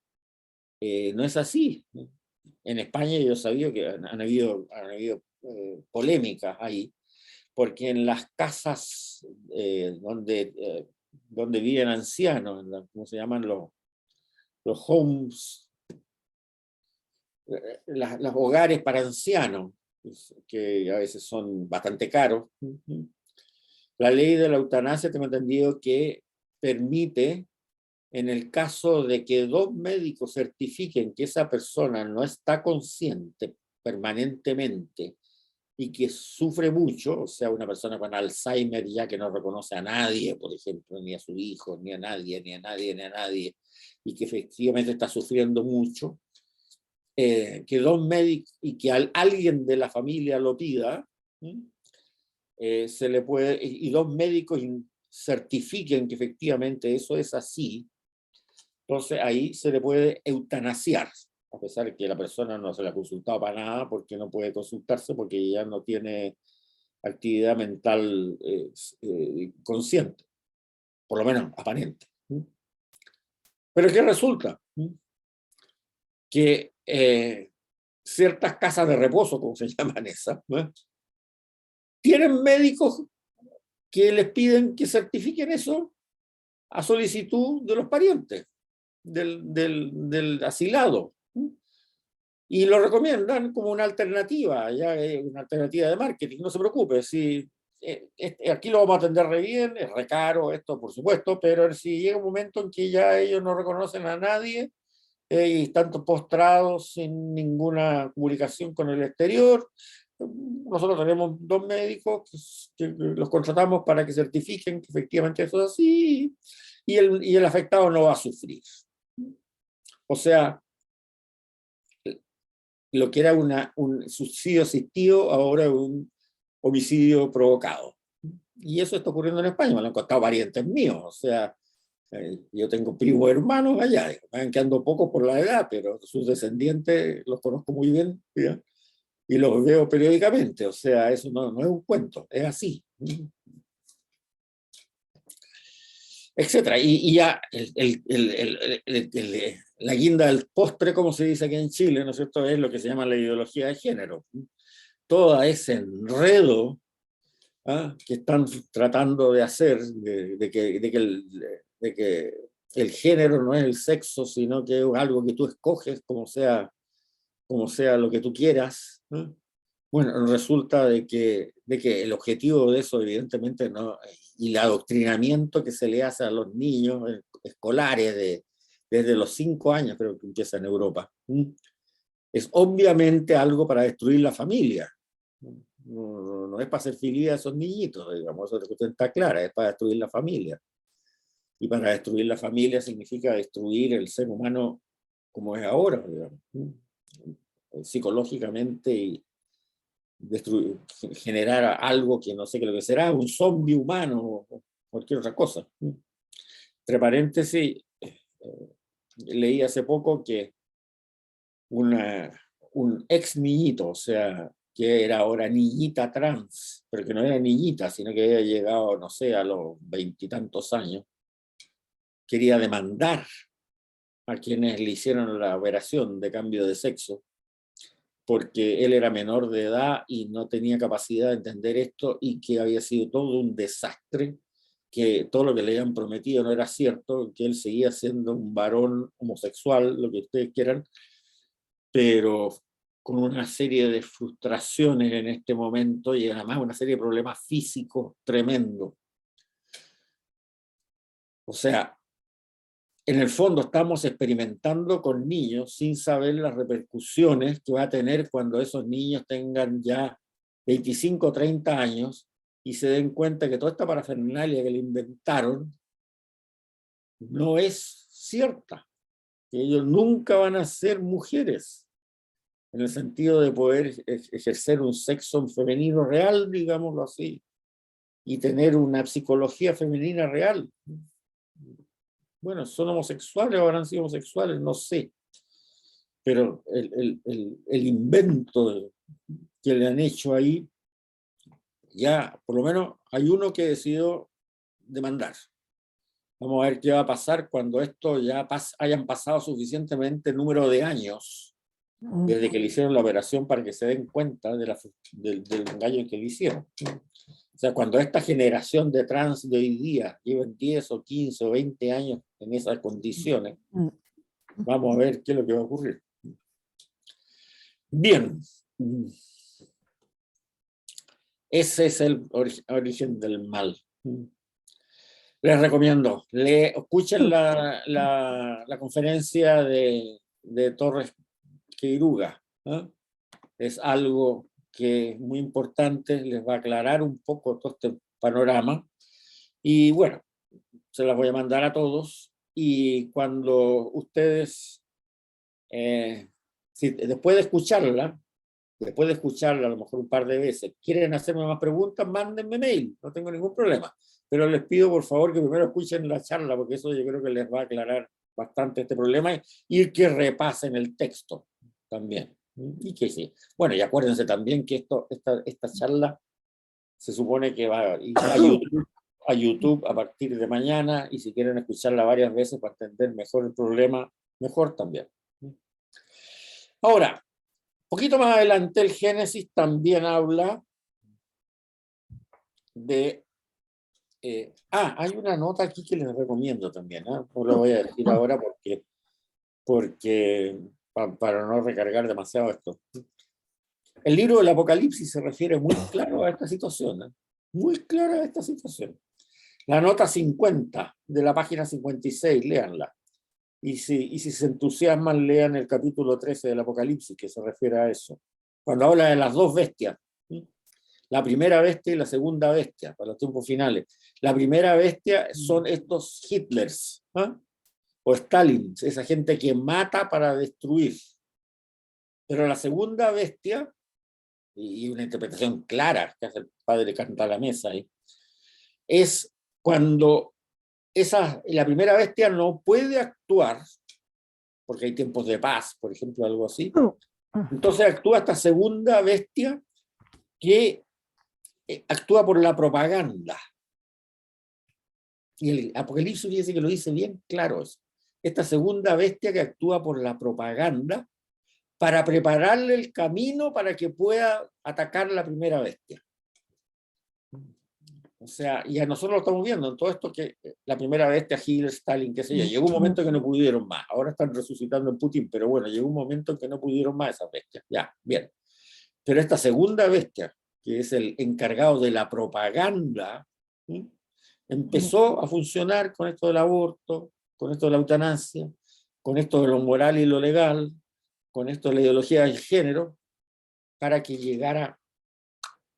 no es así. En España yo sabía que han habido polémicas ahí, porque en las casas donde donde viven ancianos, ¿cómo se llaman los homes? Los hogares para ancianos, que a veces son bastante caros. La ley de la eutanasia, tengo entendido que permite, en el caso de que 2 médicos certifiquen que esa persona no está consciente permanentemente y que sufre mucho, o sea, una persona con Alzheimer ya que no reconoce a nadie, por ejemplo, ni a su hijo, ni a nadie, ni a nadie, ni a nadie, y que efectivamente está sufriendo mucho, que 2 médicos y que alguien de la familia lo pida, se le puede, y 2 médicos certifiquen que efectivamente eso es así, entonces ahí se le puede eutanasiar, a pesar de que la persona no se le ha consultado para nada, porque no puede consultarse, porque ya no tiene actividad mental consciente, por lo menos aparente. Pero ¿qué resulta? Que ciertas casas de reposo, como se llaman esas, ¿no?, tienen médicos que les piden que certifiquen eso a solicitud de los parientes del asilado, y lo recomiendan como una alternativa, ya una alternativa de marketing. No se preocupe, si aquí lo vamos a atender re bien, es re caro esto, por supuesto, pero si llega un momento en que ya ellos no reconocen a nadie, y están postrados sin ninguna comunicación con el exterior, nosotros tenemos 2 médicos que los contratamos para que certifiquen que efectivamente eso es así, y el afectado no va a sufrir. O sea, lo que era un suicidio asistido, ahora es un homicidio provocado. Y eso está ocurriendo en España, me lo han contado parientes míos. O sea, yo tengo primos hermanos allá, que ando pocos por la edad, pero sus descendientes los conozco muy bien, ¿ya?, y los veo periódicamente. O sea, eso no es un cuento, es así, etcétera. Y ya la guinda del postre, como se dice aquí en Chile, ¿no es cierto?, es lo que se llama la ideología de género. Todo ese enredo, que están tratando de hacer, de que el género no es el sexo, sino que es algo que tú escoges, como sea lo que tú quieras, ¿no? Bueno, resulta de que el objetivo de eso, evidentemente, no, y el adoctrinamiento que se le hace a los niños escolares desde los 5 años, creo que empieza en Europa, es obviamente algo para destruir la familia. No es para hacer feliz a esos niñitos, digamos, eso está clara, es para destruir la familia. Y para destruir la familia significa destruir el ser humano como es ahora, digamos, psicológicamente, y generar algo que no sé qué lo que será, un zombie humano o cualquier otra cosa. Entre paréntesis, leí hace poco que un ex niñito, o sea, que era ahora niñita trans, pero que no era niñita, sino que había llegado, no sé, a los 20 y tantos años, quería demandar a quienes le hicieron la operación de cambio de sexo, porque él era menor de edad y no tenía capacidad de entender esto, y que había sido todo un desastre, que todo lo que le habían prometido no era cierto, que él seguía siendo un varón homosexual, lo que ustedes quieran, pero con una serie de frustraciones en este momento, y además una serie de problemas físicos tremendos. O sea, en el fondo estamos experimentando con niños sin saber las repercusiones que va a tener cuando esos niños tengan ya 25 o 30 años y se den cuenta que toda esta parafernalia que le inventaron no es cierta, que ellos nunca van a ser mujeres, en el sentido de poder ejercer un sexo femenino real, digámoslo así, y tener una psicología femenina real. Bueno, son homosexuales o habrán sido homosexuales, no sé, pero el invento que le han hecho ahí, ya por lo menos hay uno que decidió demandar. Vamos a ver qué va a pasar cuando esto ya hayan pasado suficientemente número de años desde que le hicieron la operación para que se den cuenta del engaño que le hicieron. sea, cuando esta generación de trans de hoy día llevan 10 o 15 o 20 años en esas condiciones, vamos a ver qué es lo que va a ocurrir. Bien. Ese es el origen del mal. Les recomiendo, escuchen la conferencia de Torres Queiruga. Es algo que es muy importante, les va a aclarar un poco todo este panorama. Y bueno, se las voy a mandar a todos. Y cuando ustedes, después de escucharla, a lo mejor un par de veces, quieren hacerme más preguntas, mándenme mail, no tengo ningún problema. Pero les pido por favor que primero escuchen la charla, porque eso yo creo que les va a aclarar bastante este problema, y que repasen el texto también. Y que sí. Bueno, y acuérdense también que esta charla se supone que va a ir a YouTube a partir de mañana, y si quieren escucharla varias veces para entender mejor el problema, mejor también. Ahora, un poquito más adelante, el Génesis también habla de... hay una nota aquí que les recomiendo también, ¿eh? No lo voy a decir ahora porque para no recargar demasiado esto. El libro del Apocalipsis se refiere muy claro a esta situación, ¿eh? Muy claro a esta situación. La nota 50 de la página 56, léanla. Y si se entusiasman, lean el capítulo 13 del Apocalipsis, que se refiere a eso. Cuando habla de las dos bestias, la primera bestia y la segunda bestia, para los tiempos finales. La primera bestia son estos Hitlers, ¿eh? O Stalin, esa gente que mata para destruir. Pero la segunda bestia, y una interpretación clara que hace el padre Cantalamessa ahí, es cuando la primera bestia no puede actuar, porque hay tiempos de paz, por ejemplo, algo así. Entonces actúa esta segunda bestia que actúa por la propaganda. Y el Apocalipsis dice que lo dice bien claro eso. Esta segunda bestia que actúa por la propaganda para prepararle el camino para que pueda atacar la primera bestia. O sea, y a nosotros lo estamos viendo en todo esto, que la primera bestia, Hitler, Stalin, qué sé yo, llegó un momento que no pudieron más. Ahora están resucitando en Putin, pero bueno, llegó un momento en que no pudieron más esas bestias. Ya, bien. Pero esta segunda bestia, que es el encargado de la propaganda, ¿sí?, empezó a funcionar con esto del aborto, con esto de la eutanasia, con esto de lo moral y lo legal, con esto de la ideología del género, para que llegara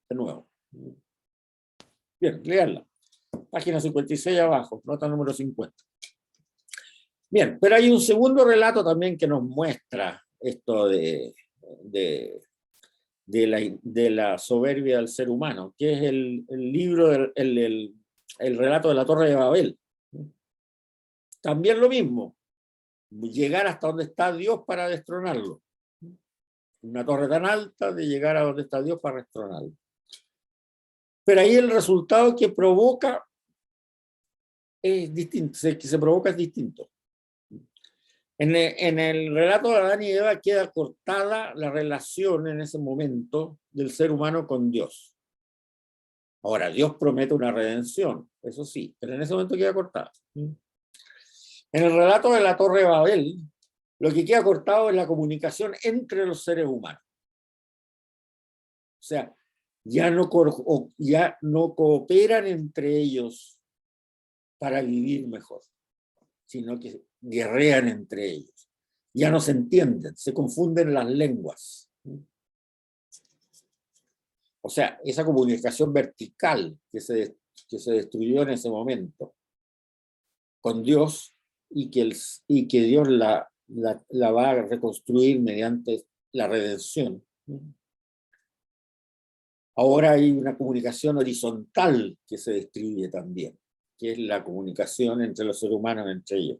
de nuevo. Bien, léanla. Página 56 abajo, nota número 50. Bien, pero hay un segundo relato también que nos muestra esto de la soberbia del ser humano, que es el libro, el relato de la Torre de Babel. También lo mismo, llegar hasta donde está Dios para destronarlo. Una torre tan alta de llegar a donde está Dios para destronarlo. Pero ahí el resultado que provoca es distinto, que se provoca es distinto. En el relato de Adán y Eva queda cortada la relación en ese momento del ser humano con Dios. Ahora, Dios promete una redención, eso sí, pero en ese momento queda cortada. En el relato de la Torre de Babel, lo que queda cortado es la comunicación entre los seres humanos. O sea, ya no cooperan entre ellos para vivir mejor, sino que guerrean entre ellos. Ya no se entienden, se confunden las lenguas. O sea, esa comunicación vertical que se destruyó en ese momento con Dios y que Dios la va a reconstruir mediante la redención. Ahora hay una comunicación horizontal que se destruye también, que es la comunicación entre los seres humanos, entre ellos.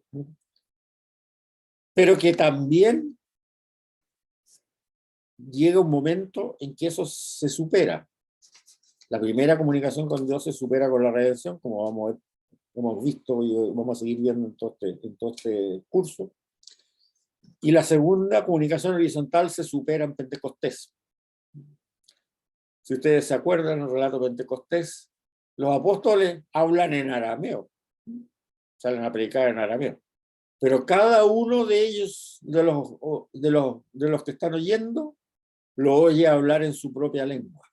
Pero que también llega un momento en que eso se supera. La primera comunicación con Dios se supera con la redención, como hemos visto y vamos a seguir viendo en todo este curso. Y la segunda comunicación horizontal se supera en Pentecostés. Si ustedes se acuerdan, el relato de Pentecostés, Los apóstoles hablan en arameo, salen a predicar en arameo. Pero cada uno de ellos, de los que están oyendo, lo oye hablar en su propia lengua.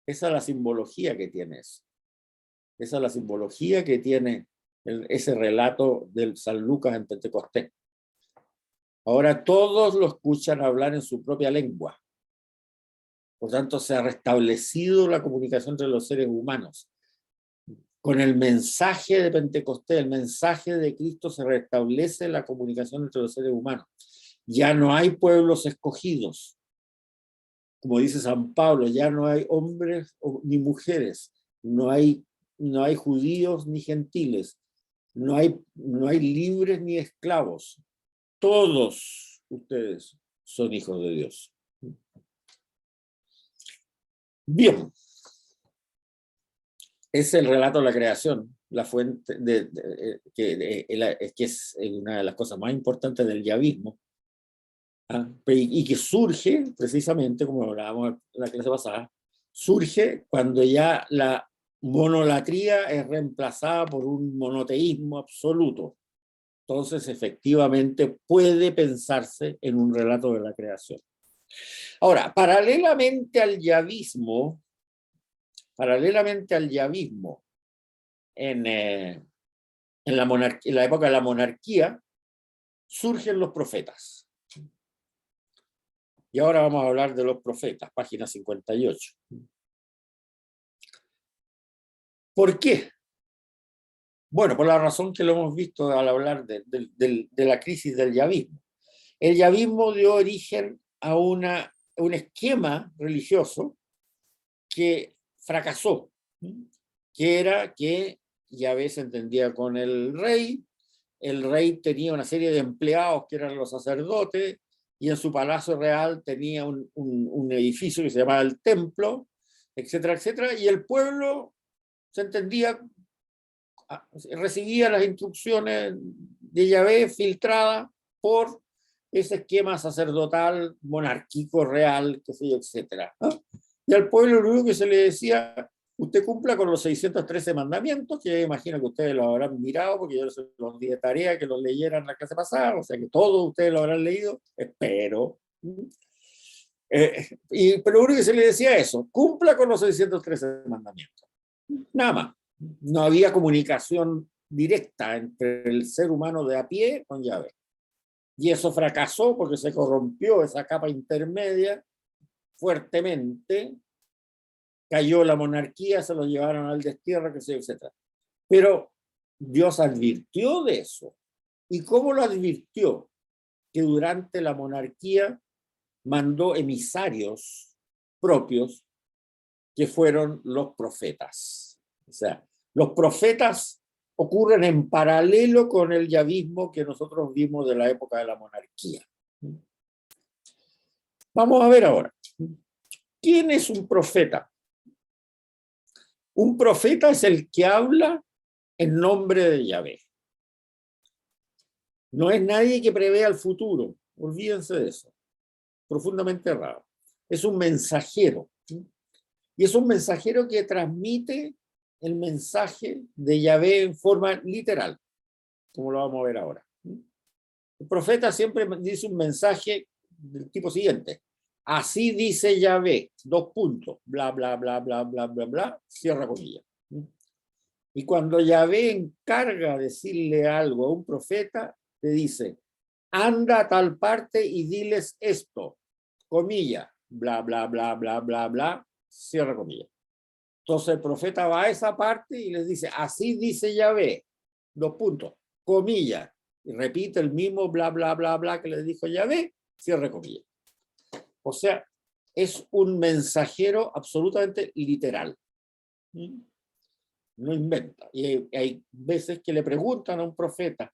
Esa es la simbología que tiene eso. Esa es la simbología que tiene ese relato del San Lucas en Pentecostés. Ahora todos lo escuchan hablar en su propia lengua. Por tanto, se ha restablecido la comunicación entre los seres humanos. Con el mensaje de Pentecostés, el mensaje de Cristo, se restablece la comunicación entre los seres humanos. Ya no hay pueblos escogidos. Como dice San Pablo, ya no hay hombres ni mujeres, no hay judíos ni gentiles, no hay libres ni esclavos. Todos ustedes son hijos de Dios. Bien. Es el relato de la creación, la fuente que es una de las cosas más importantes del yavismo, y que surge precisamente, como hablábamos en la clase pasada, surge cuando ya la monolatría es reemplazada por un monoteísmo absoluto. Entonces, efectivamente, puede pensarse en un relato de la creación. Ahora, paralelamente al yavismo, en la época de la monarquía, surgen los profetas. Y ahora vamos a hablar de los profetas, página 58. ¿Por qué? Bueno, por la razón que lo hemos visto al hablar de la crisis del yavismo. El yavismo dio origen a un esquema religioso que fracasó, que era que Yahvé se entendía con el rey tenía una serie de empleados que eran los sacerdotes, y en su palacio real tenía un edificio que se llamaba el templo, etcétera, etcétera, y el pueblo se entendía, recibía las instrucciones de Yahvé filtradas por ese esquema sacerdotal, monárquico, real, qué sé yo, etcétera. Y al pueblo lo único que se le decía: usted cumpla con los 613 mandamientos, que imagino que ustedes lo habrán mirado, porque yo se los di de tarea que los leyeran la clase pasada, o sea que todos ustedes lo habrán leído, espero. Pero lo único que se le decía es eso: cumpla con los 613 mandamientos. Nada más. No había comunicación directa entre el ser humano de a pie con Yahvé. Y eso fracasó porque se corrompió esa capa intermedia fuertemente. Cayó la monarquía, se lo llevaron al destierro, que sé, etc. Pero Dios advirtió de eso. ¿Y cómo lo advirtió? Que durante la monarquía mandó emisarios propios, que fueron los profetas. O sea, los profetas ocurren en paralelo con el yavismo que nosotros vimos de la época de la monarquía. Vamos a ver ahora. ¿Quién es un profeta? Un profeta es el que habla en nombre de Yahvé. No es nadie que prevea el futuro. Olvídense de eso. Profundamente errado. Es un mensajero. Y es un mensajero que transmite el mensaje de Yahvé en forma literal, como lo vamos a ver ahora. El profeta siempre dice un mensaje del tipo siguiente: así dice Yahvé, dos puntos, bla, bla, bla, bla, bla, bla, bla, cierra comillas. Y cuando Yahvé encarga decirle algo a un profeta, le dice: anda a tal parte y diles esto, comilla, bla, bla, bla, bla, bla, bla, cierra comillas. Entonces el profeta va a esa parte y les dice: así dice Yahvé, dos puntos, comillas, y repite el mismo bla, bla, bla, bla que le dijo Yahvé, cierra comillas. O sea, es un mensajero absolutamente literal. No inventa. Y hay veces que le preguntan a un profeta: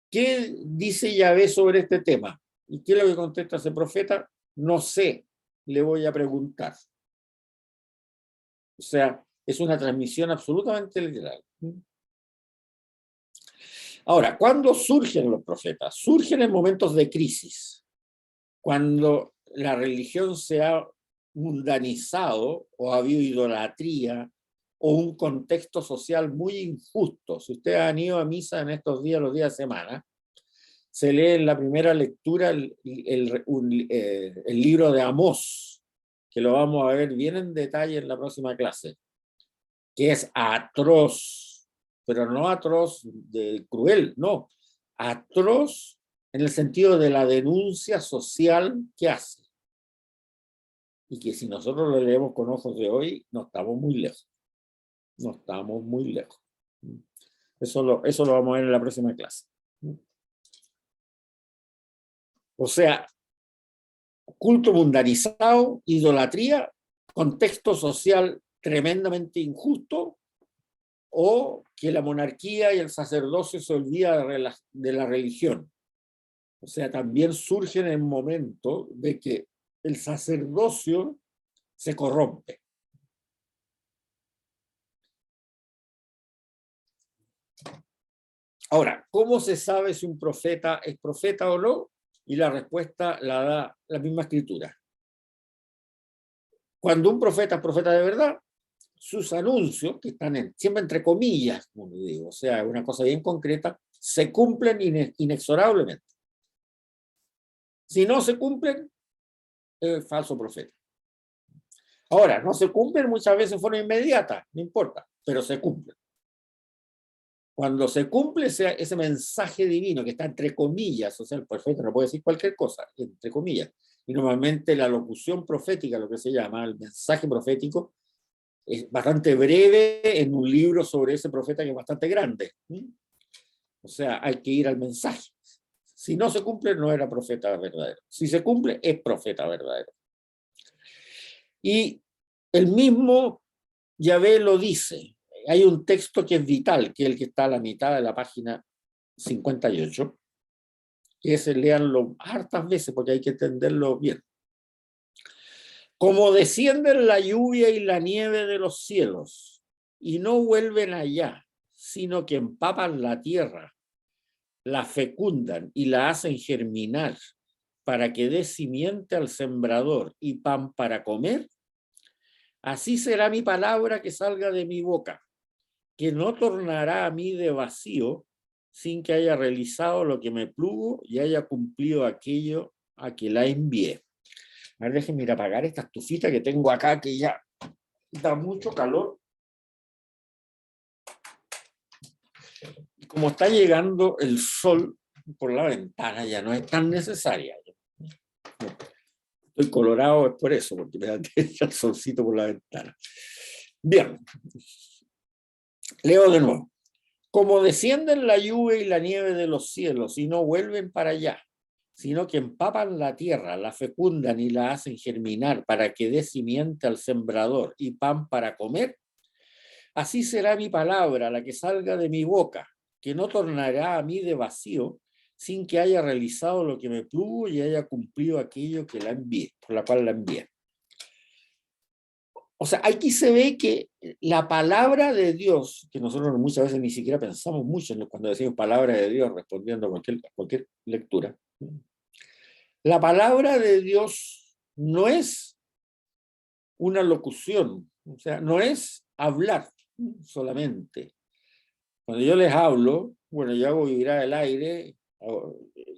¿qué dice Yahvé sobre este tema? ¿Y qué es lo que contesta ese profeta? No sé, le voy a preguntar. O sea, es una transmisión absolutamente literal. Ahora, ¿cuándo surgen los profetas? Surgen en momentos de crisis, cuando la religión se ha mundanizado o ha habido idolatría o un contexto social muy injusto. Si ustedes han ido a misa en estos días, los días de semana, se lee en la primera lectura el libro de Amós, que lo vamos a ver bien en detalle en la próxima clase, que es atroz, pero no atroz de cruel, no, atroz en el sentido de la denuncia social que hace. Y que si nosotros lo leemos con ojos de hoy, no estamos muy lejos. No estamos muy lejos. Eso lo vamos a ver en la próxima clase. O sea, culto mundanizado, idolatría, contexto social tremendamente injusto, o que la monarquía y el sacerdocio se olvidan de la religión. O sea, también surge en el momento de que el sacerdocio se corrompe. Ahora, ¿cómo se sabe si un profeta es profeta o no? Y la respuesta la da la misma escritura. Cuando un profeta es profeta de verdad, sus anuncios, que están siempre entre comillas, como digo, o sea, una cosa bien concreta, se cumplen inexorablemente. Si no se cumplen, es falso profeta. Ahora, no se cumplen muchas veces de forma inmediata, no importa, pero se cumplen. Cuando se cumple ese mensaje divino que está entre comillas, o sea, el profeta no puede decir cualquier cosa, entre comillas, y normalmente la locución profética, lo que se llama el mensaje profético, es bastante breve en un libro sobre ese profeta que es bastante grande. O sea, hay que ir al mensaje. Si no se cumple, no era profeta verdadero. Si se cumple, es profeta verdadero. Y el mismo Yahvé lo dice. Hay un texto que es vital, que es el que está a la mitad de la página 58, que ese leanlo hartas veces porque hay que entenderlo bien. Como descienden la lluvia y la nieve de los cielos, y no vuelven allá, sino que empapan la tierra, la fecundan y la hacen germinar para que dé simiente al sembrador y pan para comer, así será mi palabra que salga de mi boca, que no tornará a mí de vacío sin que haya realizado lo que me plugo y haya cumplido aquello a que la envié. A ver, déjenme ir a apagar esta estufita que tengo acá, que ya da mucho calor. Y como está llegando el sol por la ventana, ya no es tan necesaria. Estoy colorado es por eso, porque me da el solcito por la ventana. Bien, leo de nuevo. Como descienden la lluvia y la nieve de los cielos y no vuelven para allá, sino que empapan la tierra, la fecundan y la hacen germinar para que dé simiente al sembrador y pan para comer, así será mi palabra, la que salga de mi boca, que no tornará a mí de vacío, sin que haya realizado lo que me plugo y haya cumplido aquello que la envié, por la cual la envié. O sea, aquí se ve que la palabra de Dios, que nosotros muchas veces ni siquiera pensamos mucho cuando decimos palabra de Dios respondiendo a cualquier lectura, la palabra de Dios no es una locución, o sea, no es hablar solamente. Cuando yo les hablo, bueno, yo hago vibrar el aire,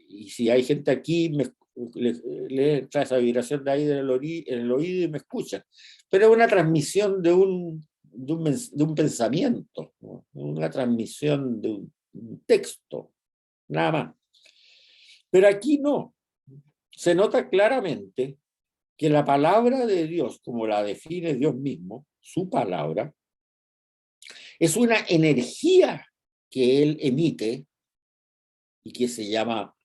y si hay gente aquí, le trae esa vibración de aire en el oído y me escucha. Pero es una transmisión de un pensamiento, ¿no? Una transmisión de un texto, nada más. Pero aquí no. Se nota claramente que la palabra de Dios, como la define Dios mismo, su palabra, es una energía que él emite y que se llama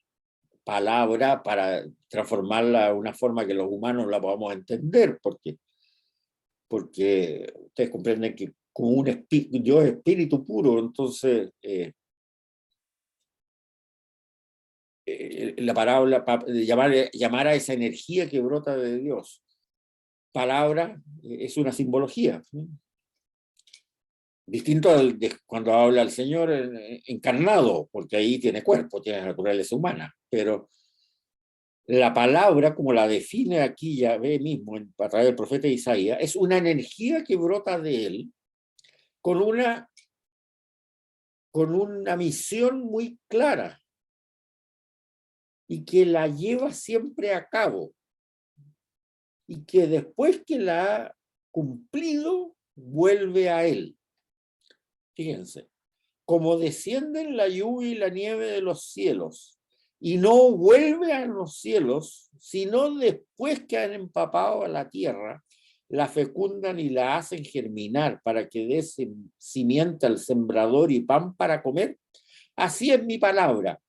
palabra para transformarla de una forma que los humanos la podamos entender, porque ustedes comprenden que como un espíritu, Dios es espíritu puro, entonces la palabra, llamar a esa energía que brota de Dios, palabra, es una simbología. Distinto de cuando habla el Señor encarnado, porque ahí tiene cuerpo, tiene naturaleza humana, pero la palabra, como la define aquí Yahvé mismo a través del profeta Isaías, es una energía que brota de él con una misión muy clara y que la lleva siempre a cabo y que después que la ha cumplido vuelve a él. Fíjense, como descienden la lluvia y la nieve de los cielos y no vuelve a los cielos, sino después que han empapado a la tierra, la fecundan y la hacen germinar para que dé simiente al sembrador y pan para comer. Así es mi palabra.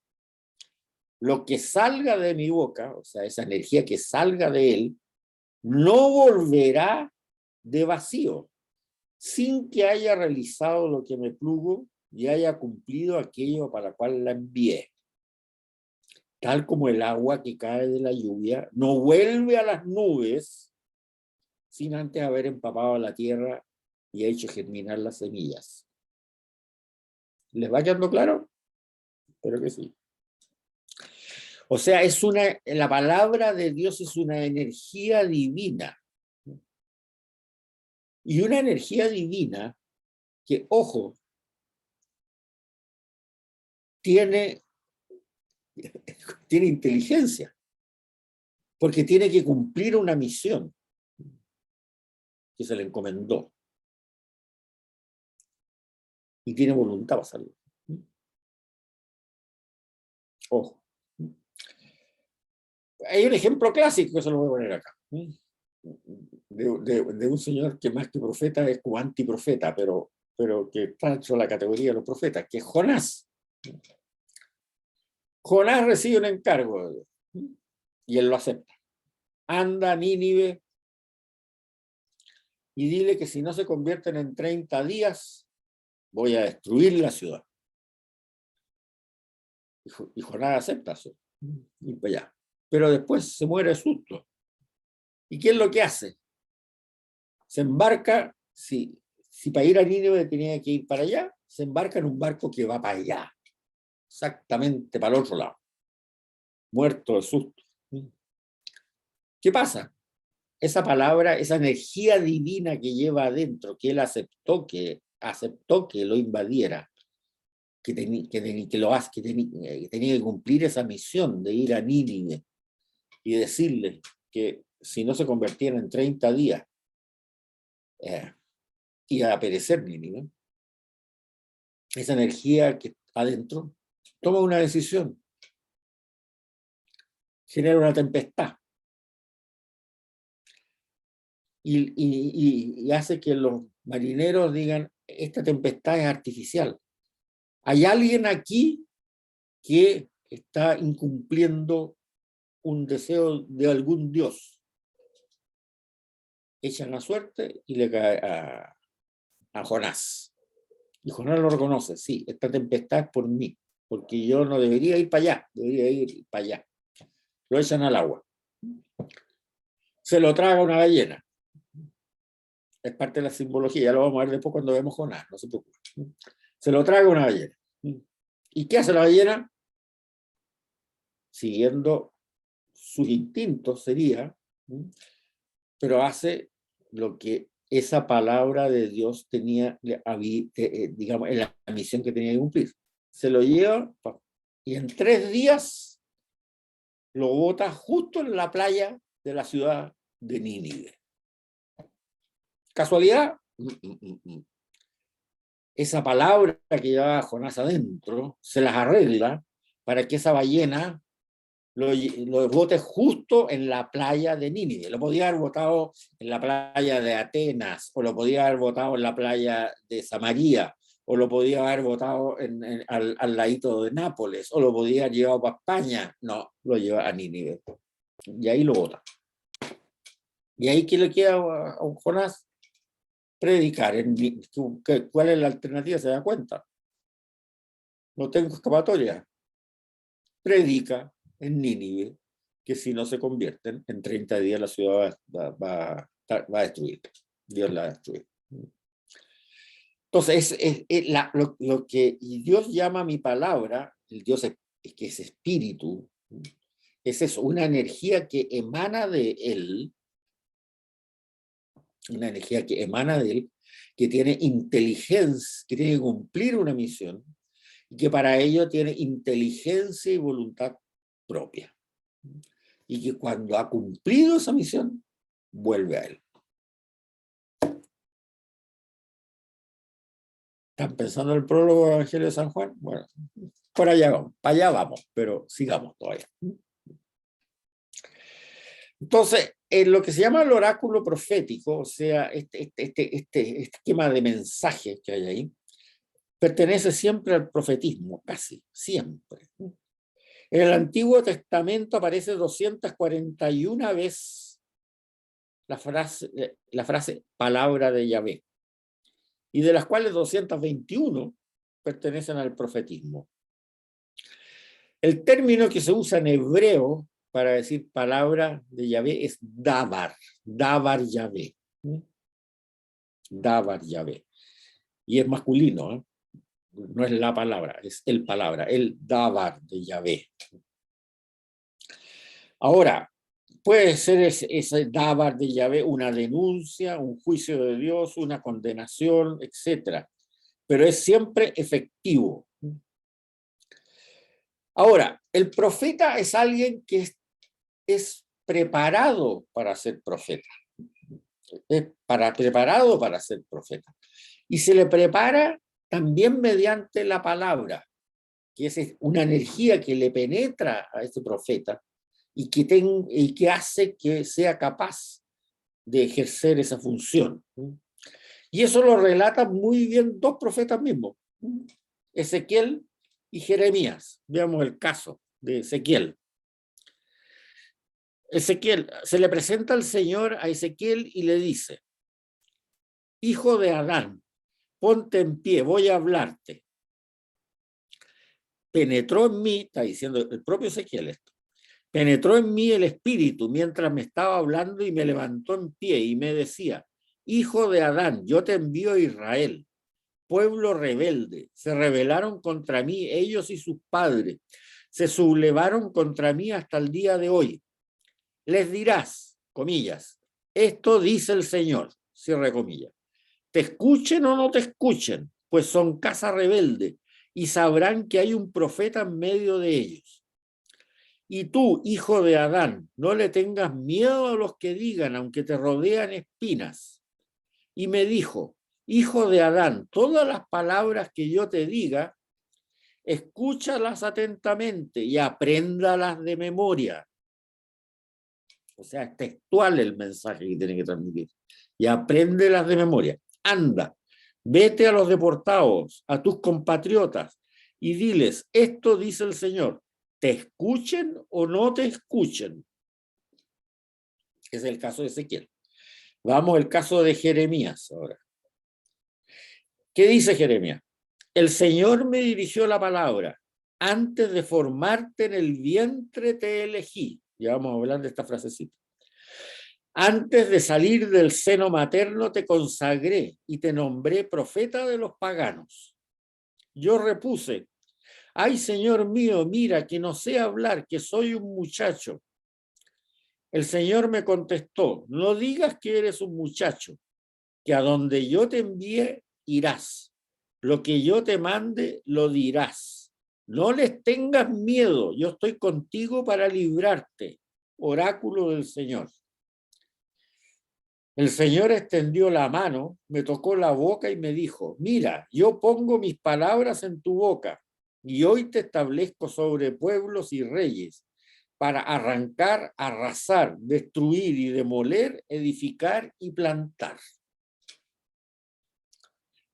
Lo que salga de mi boca, o sea, esa energía que salga de él, no volverá de vacío, sin que haya realizado lo que me plugo y haya cumplido aquello para lo cual la envié. Tal como el agua que cae de la lluvia no vuelve a las nubes sin antes haber empapado la tierra y hecho germinar las semillas. ¿Les va quedando claro? Espero que sí. O sea, la palabra de Dios es una energía divina. Y una energía divina que, ojo, tiene inteligencia, porque tiene que cumplir una misión que se le encomendó. Y tiene voluntad para hacerlo. Ojo. Hay un ejemplo clásico que se lo voy a poner acá. De un señor que más que profeta es como antiprofeta, pero que está dentro de la categoría de los profetas, que es Jonás. Jonás recibe un encargo de Dios y él lo acepta. Anda a Nínive y dile que si no se convierten en 30 días, voy a destruir la ciudad. Y Jonás acepta eso. Y para allá. Pero después se muere de susto. ¿Y qué es lo que hace? Se embarca, si para ir a Nínive tenía que ir para allá, se embarca en un barco que va para allá, exactamente para el otro lado, muerto de susto. ¿Qué pasa? Esa palabra, esa energía divina que lleva adentro, que él aceptó que lo invadiera, que tenía que cumplir esa misión de ir a Nínive y decirle que si no se convertían en 30 días, iba a perecer Nínive. Esa energía que adentro toma una decisión, genera una tempestad y hace que los marineros digan, esta tempestad es artificial. Hay alguien aquí que está incumpliendo un deseo de algún dios. Echan la suerte y le cae a Jonás. Y Jonás lo reconoce, sí, esta tempestad es por mí, porque yo no debería ir para allá, debería ir para allá. Lo echan al agua. Se lo traga una ballena. Es parte de la simbología, ya lo vamos a ver después cuando vemos Jonás, no se preocupe. Se lo traga una ballena. ¿Y qué hace la ballena? Siguiendo sus instintos sería, pero hace lo que esa palabra de Dios tenía, digamos, en la misión que tenía que cumplir. Se lo lleva y en 3 días lo bota justo en la playa de la ciudad de Nínive. ¿Casualidad? Esa palabra que llevaba Jonás adentro se las arregla para que esa ballena lo bote justo en la playa de Nínive. Lo podía haber botado en la playa de Atenas, o lo podía haber botado en la playa de Samaria, o lo podía haber botado al ladito de Nápoles, o lo podía haber llevado para España. No, lo lleva a Nínive. Y ahí lo bota. ¿Y ahí qué le queda a Jonás? Predicar. ¿Cuál es la alternativa? ¿Se da cuenta? No tengo escapatoria. Predica en Nínive que si no se convierten, en 30 días la ciudad va a destruir. Dios la va a destruir. Entonces, lo que Dios llama mi palabra, el Dios que es espíritu, es eso, una energía que emana de Él, una energía que emana de Él, que tiene inteligencia, que tiene que cumplir una misión, y que para ello tiene inteligencia y voluntad propia. Y que cuando ha cumplido esa misión, vuelve a él. ¿Están pensando en el prólogo del Evangelio de San Juan? Bueno, para allá vamos, pero sigamos todavía. Entonces, en lo que se llama el oráculo profético, o sea, este esquema de mensajes que hay ahí, pertenece siempre al profetismo, casi, siempre. En el Antiguo Testamento aparece 241 veces la frase palabra de Yahvé, y de las cuales 221 pertenecen al profetismo. El término que se usa en hebreo para decir palabra de Yahvé es davar, davar Yahvé. Davar Yahvé. Y es masculino, ¿eh? No es la palabra, es el palabra, el davar de Yahvé. Ahora, puede ser ese davar de Yahvé una denuncia, un juicio de Dios, una condenación, etc. Pero es siempre efectivo. Ahora, el profeta es alguien que es preparado para ser profeta. Es preparado para ser profeta. Y se le prepara también mediante la palabra, que es una energía que le penetra a este profeta y que hace que sea capaz de ejercer esa función. Y eso lo relatan muy bien dos profetas mismos, Ezequiel y Jeremías. Veamos el caso de Ezequiel. Ezequiel, se le presenta al Señor a Ezequiel y le dice: hijo de Adán, ponte en pie, voy a hablarte. Penetró en mí, está diciendo el propio Ezequiel esto, penetró en mí el espíritu mientras me estaba hablando y me levantó en pie y me decía: hijo de Adán, yo te envío a Israel, pueblo rebelde. Se rebelaron contra mí ellos y sus padres, se sublevaron contra mí hasta el día de hoy. Les dirás, comillas, esto dice el Señor, cierre comillas. Te escuchen o no te escuchen, pues son casa rebelde y sabrán que hay un profeta en medio de ellos. Y tú, hijo de Adán, no le tengas miedo a los que digan, aunque te rodean espinas. Y me dijo: hijo de Adán, todas las palabras que yo te diga, escúchalas atentamente y apréndalas de memoria. O sea, es textual el mensaje que tiene que transmitir. Y apréndelas de memoria. Anda, vete a los deportados, a tus compatriotas, y diles: esto dice el Señor, ¿te escuchen o no te escuchen? Es el caso de Ezequiel. Vamos al caso de Jeremías ahora. ¿Qué dice Jeremías? El Señor me dirigió la palabra: antes de formarte en el vientre te elegí. Ya vamos a hablar de esta frasecita. Antes de salir del seno materno te consagré y te nombré profeta de los paganos. Yo repuse: ay, Señor mío, mira que no sé hablar, que soy un muchacho. El Señor me contestó: no digas que eres un muchacho, que a donde yo te envíe irás. Lo que yo te mande lo dirás. No les tengas miedo, yo estoy contigo para librarte. Oráculo del Señor. El Señor extendió la mano, me tocó la boca y me dijo: mira, yo pongo mis palabras en tu boca y hoy te establezco sobre pueblos y reyes para arrancar, arrasar, destruir y demoler, edificar y plantar.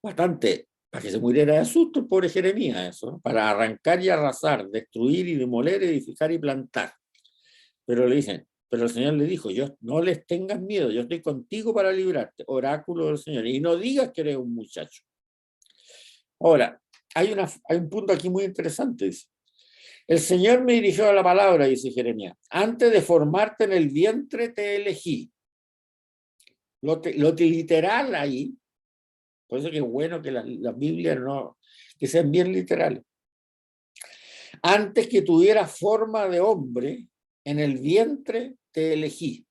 Bastante, para que se muriera de susto el pobre Jeremías, eso, ¿no? Para arrancar y arrasar, destruir y demoler, edificar y plantar. Pero le dicen, pero el Señor le dijo: yo, no les tengas miedo, yo estoy contigo para librarte, oráculo del Señor, y no digas que eres un muchacho. Ahora, hay un punto aquí muy interesante. Dice: el Señor me dirigió a la palabra, dice Jeremías, antes de formarte en el vientre te elegí. Lo literal ahí, por eso que es bueno que las Biblias no, que sean bien literales. Antes que tuvieras forma de hombre, en el vientre te elegí.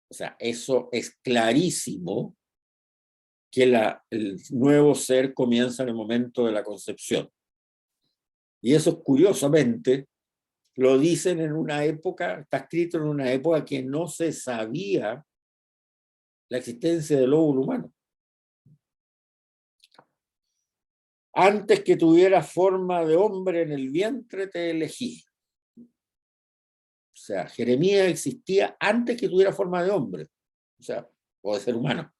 O sea, eso es clarísimo que el nuevo ser comienza en el momento de la concepción. Y eso, curiosamente, lo dicen en una época, está escrito en una época que no se sabía la existencia del óvulo humano. Antes que tuviera forma de hombre en el vientre te elegí. O sea, Jeremías existía antes que tuviera forma de hombre, o sea, o de ser humano.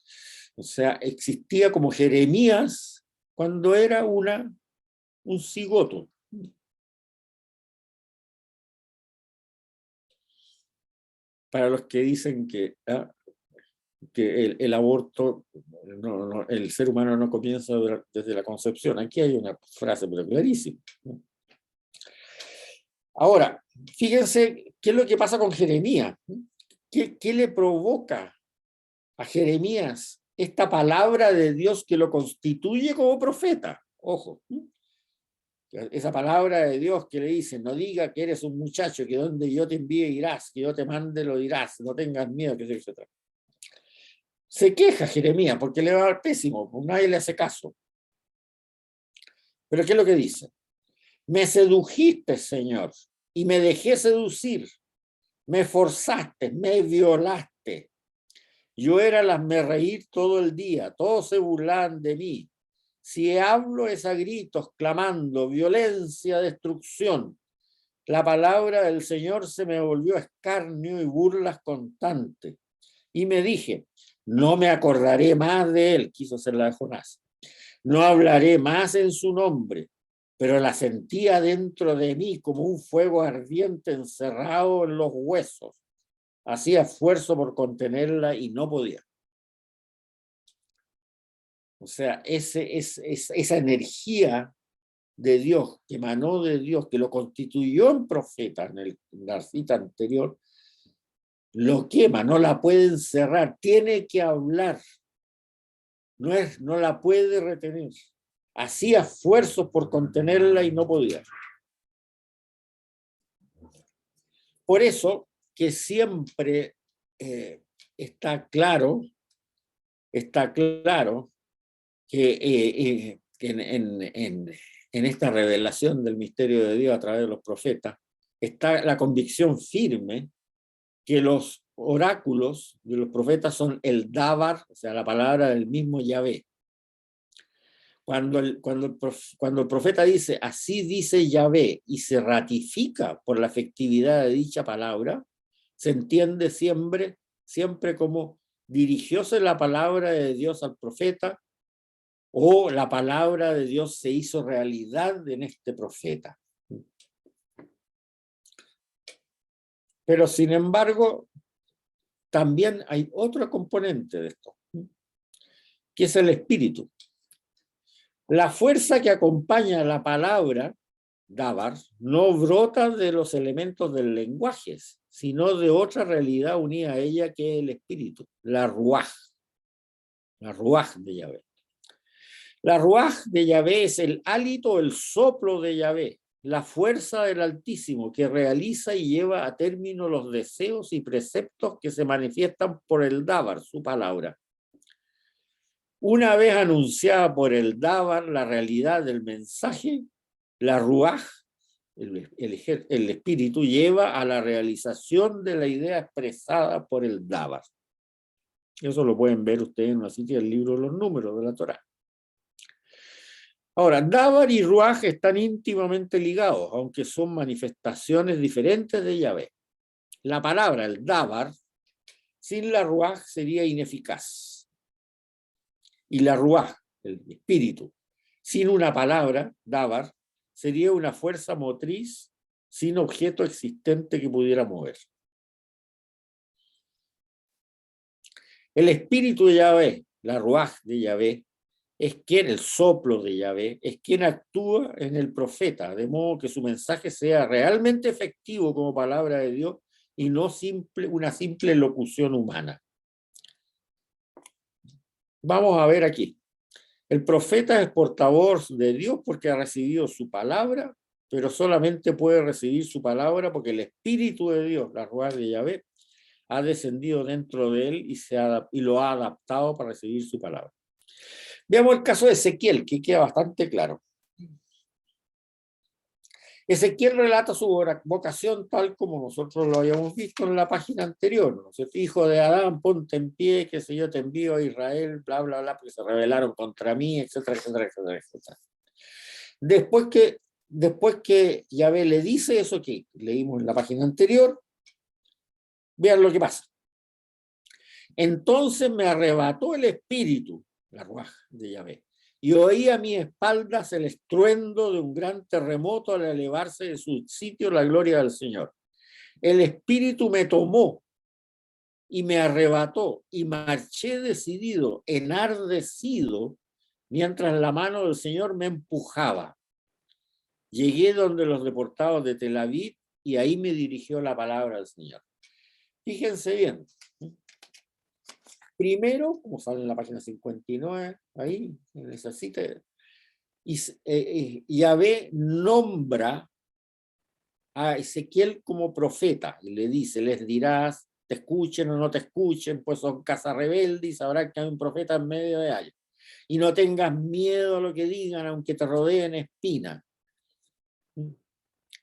O sea, existía como Jeremías cuando era un cigoto. Para los que dicen que el aborto, el ser humano no comienza desde la concepción. Aquí hay una frase pero clarísima. Ahora, fíjense qué es lo que pasa con Jeremías. ¿Qué le provoca a Jeremías esta palabra de Dios que lo constituye como profeta? Ojo, esa palabra de Dios que le dice, no diga que eres un muchacho, que donde yo te envíe irás, que yo te mande lo dirás, no tengas miedo, que etc. Se queja Jeremías porque le va pésimo, pues nadie le hace caso. Pero ¿qué es lo que dice? Me sedujiste, Señor, y me dejé seducir. Me forzaste, me violaste. Yo era el hazme reír todo el día, todos se burlan de mí. Si hablo es a gritos, clamando, violencia, destrucción. La palabra del Señor se me volvió escarnio y burlas constantes. Y me dije, no me acordaré más de él, quiso ser la de Jonás. No hablaré más en su nombre, pero la sentía dentro de mí como un fuego ardiente encerrado en los huesos. Hacía esfuerzo por contenerla y no podía. O sea, esa energía de Dios, que emanó de Dios, que lo constituyó en profeta en la cita anterior, lo quema, no la puede encerrar, tiene que hablar, no la puede retener. Hacía esfuerzos por contenerla y no podía. Por eso que siempre está claro que en esta revelación del misterio de Dios a través de los profetas está la convicción firme que los oráculos de los profetas son el Dabar, o sea, la palabra del mismo Yahvé. Cuando el profeta dice, así dice Yahvé, y se ratifica por la efectividad de dicha palabra, se entiende siempre como dirigióse la palabra de Dios al profeta, o la palabra de Dios se hizo realidad en este profeta. Pero sin embargo, también hay otro componente de esto, que es el espíritu. La fuerza que acompaña la palabra, Dabar, no brota de los elementos del lenguaje, sino de otra realidad unida a ella que es el espíritu, la ruaj de Yahvé. La ruaj de Yahvé es el hálito, el soplo de Yahvé, la fuerza del Altísimo que realiza y lleva a término los deseos y preceptos que se manifiestan por el Dabar, su palabra. Una vez anunciada por el Dabar la realidad del mensaje, la ruaj, el espíritu, lleva a la realización de la idea expresada por el Dabar. Eso lo pueden ver ustedes en la cita del libro de los números de la Torá. Ahora, Dabar y Ruaj están íntimamente ligados, aunque son manifestaciones diferentes de Yahvé. La palabra, el Dabar, sin la Ruaj sería ineficaz. Y la Ruaj, el espíritu, sin una palabra, Dabar, sería una fuerza motriz sin objeto existente que pudiera mover. El espíritu de Yahvé, la Ruaj de Yahvé, es quien, el soplo de Yahvé, es quien actúa en el profeta, de modo que su mensaje sea realmente efectivo como palabra de Dios y no una simple locución humana. Vamos a ver aquí. El profeta es portavoz de Dios porque ha recibido su palabra, pero solamente puede recibir su palabra porque el Espíritu de Dios, la Ruaj de Yahvé, ha descendido dentro de él y lo ha adaptado para recibir su palabra. Veamos el caso de Ezequiel, que queda bastante claro. Ezequiel relata su vocación tal como nosotros lo habíamos visto en la página anterior, ¿no es cierto? Hijo de Adán, ponte en pie, que sé yo, te envío a Israel, bla, bla, bla, porque se rebelaron contra mí, etcétera, etcétera, etcétera, etcétera. Después que Yahvé le dice eso que leímos en la página anterior, vean lo que pasa. Entonces me arrebató el espíritu, la ruaj de Yahvé, y oí a mi espaldas el estruendo de un gran terremoto al elevarse de su sitio la gloria del Señor. El espíritu me tomó y me arrebató y marché decidido, enardecido, mientras la mano del Señor me empujaba. Llegué donde los deportados de Tel Aviv y ahí me dirigió la palabra del Señor. Fíjense bien. Primero, como sale en la página 59, ahí, en esa cita, Yahvé nombra a Ezequiel como profeta y le dice, les dirás, te escuchen o no te escuchen, pues son casa rebelde y sabrán que hay un profeta en medio de ellos. Y no tengas miedo a lo que digan, aunque te rodeen espinas.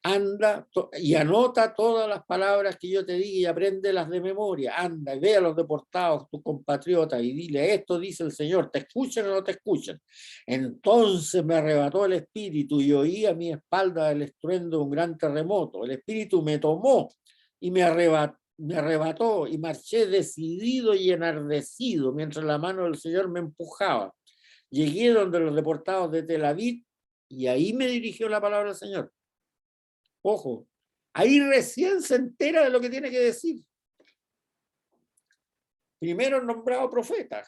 Anda y anota todas las palabras que yo te diga y apréndelas de memoria. Anda y ve a los deportados, tus compatriotas, y dile, esto dice el Señor, ¿te escuchan o no te escuchan? Entonces me arrebató el espíritu y oí a mi espalda el estruendo de un gran terremoto. El espíritu me tomó y me arrebató y marché decidido y enardecido mientras la mano del Señor me empujaba. Llegué donde los deportados de Tel Aviv y ahí me dirigió la palabra del Señor. Ojo, ahí recién se entera de lo que tiene que decir. Primero nombrado profeta,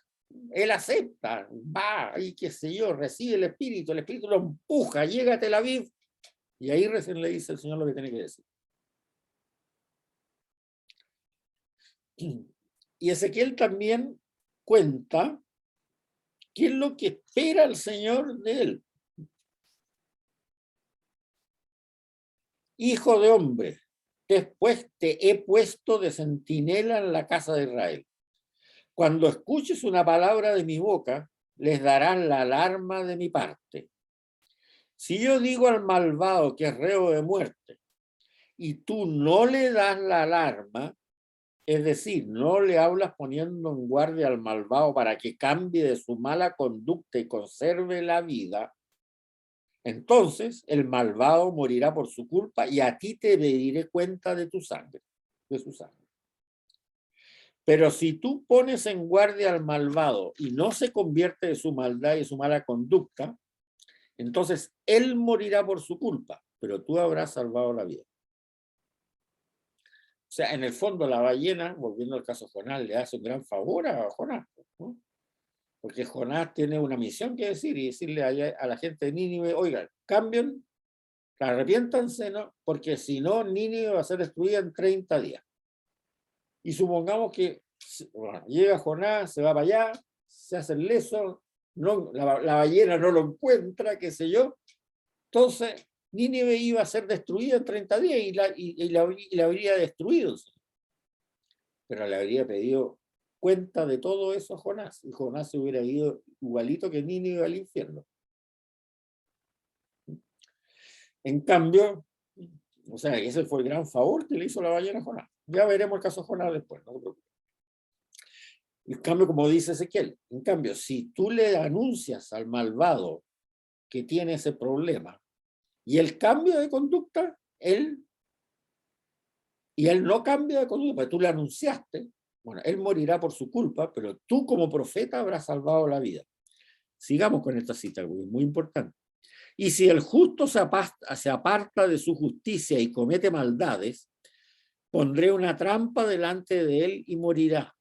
él acepta, va y qué sé yo, recibe el espíritu lo empuja, llega a Tel Aviv y ahí recién le dice el Señor lo que tiene que decir. Y Ezequiel también cuenta qué es lo que espera el Señor de él. Hijo de hombre, después te he puesto de centinela en la casa de Israel. Cuando escuches una palabra de mi boca, les darán la alarma de mi parte. Si yo digo al malvado que es reo de muerte y tú no le das la alarma, es decir, no le hablas poniendo en guardia al malvado para que cambie de su mala conducta y conserve la vida, entonces el malvado morirá por su culpa y a ti te pediré cuenta de tu sangre, de su sangre. Pero si tú pones en guardia al malvado y no se convierte de su maldad y su mala conducta, entonces él morirá por su culpa, pero tú habrás salvado la vida. O sea, en el fondo la ballena, volviendo al caso Jonás, le hace un gran favor a Jonás, ¿no? Porque Jonás tiene una misión que decir y decirle a la gente de Nínive, oigan, cambien, arrepiéntanse, ¿no? Porque si no, Nínive va a ser destruida en 30 días. Y supongamos que bueno, llega Jonás, se va para allá, se hace el leso, no, la ballena no lo encuentra, qué sé yo. Entonces, Nínive iba a ser destruida en 30 días y la habría destruido. Pero le habría pedido cuenta de todo eso a Jonás, y Jonás se hubiera ido igualito que Nínive al infierno. En cambio, o sea, ese fue el gran favor que le hizo la ballena a Jonás. Ya veremos el caso de Jonás después, no se preocupe. En cambio, como dice Ezequiel, en cambio, si tú le anuncias al malvado que tiene ese problema y el cambio de conducta, él no cambia de conducta, porque tú le anunciaste, bueno, él morirá por su culpa, pero tú como profeta habrás salvado la vida. Sigamos con esta cita, muy importante. Y si el justo se aparta de su justicia y comete maldades, pondré una trampa delante de él y morirá.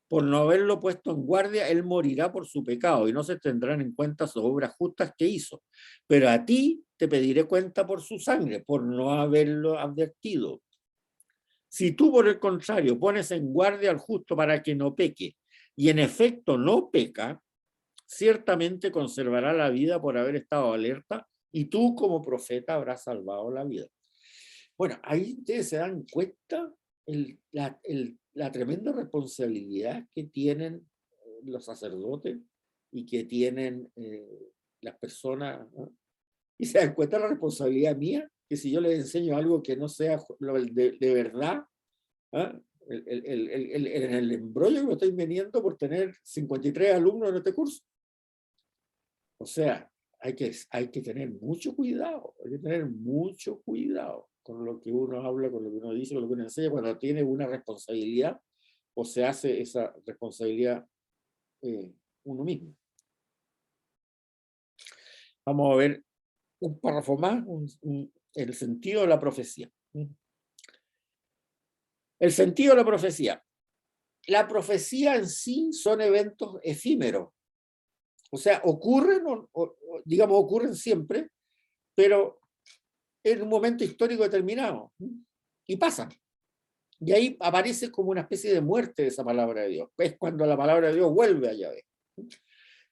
Por no haberlo puesto en guardia, él morirá por su pecado y no se tendrán en cuenta sus obras justas que hizo. Pero a ti te pediré cuenta por su sangre, por no haberlo advertido. Si tú, por el contrario, pones en guardia al justo para que no peque, y en efecto no peca, ciertamente conservará la vida por haber estado alerta, y tú como profeta habrás salvado la vida. Bueno, ahí ustedes se dan cuenta la tremenda responsabilidad que tienen los sacerdotes y que tienen las personas, ¿no? Y se dan cuenta de la responsabilidad mía, que si yo les enseño algo que no sea de verdad, ¿ah? En el embrollo que me estoy veniendo por tener 53 alumnos en este curso. O sea, hay que tener mucho cuidado, hay que tener mucho cuidado con lo que uno habla, con lo que uno dice, con lo que uno enseña, cuando tiene una responsabilidad o se hace esa responsabilidad uno mismo. Vamos a ver un párrafo más, el sentido de la profecía. El sentido de la profecía. La profecía en sí son eventos efímeros. O sea, ocurren, digamos, ocurren siempre, pero en un momento histórico determinado. Y pasan. Y ahí aparece como una especie de muerte de esa palabra de Dios. Es cuando la palabra de Dios vuelve a Yahvé.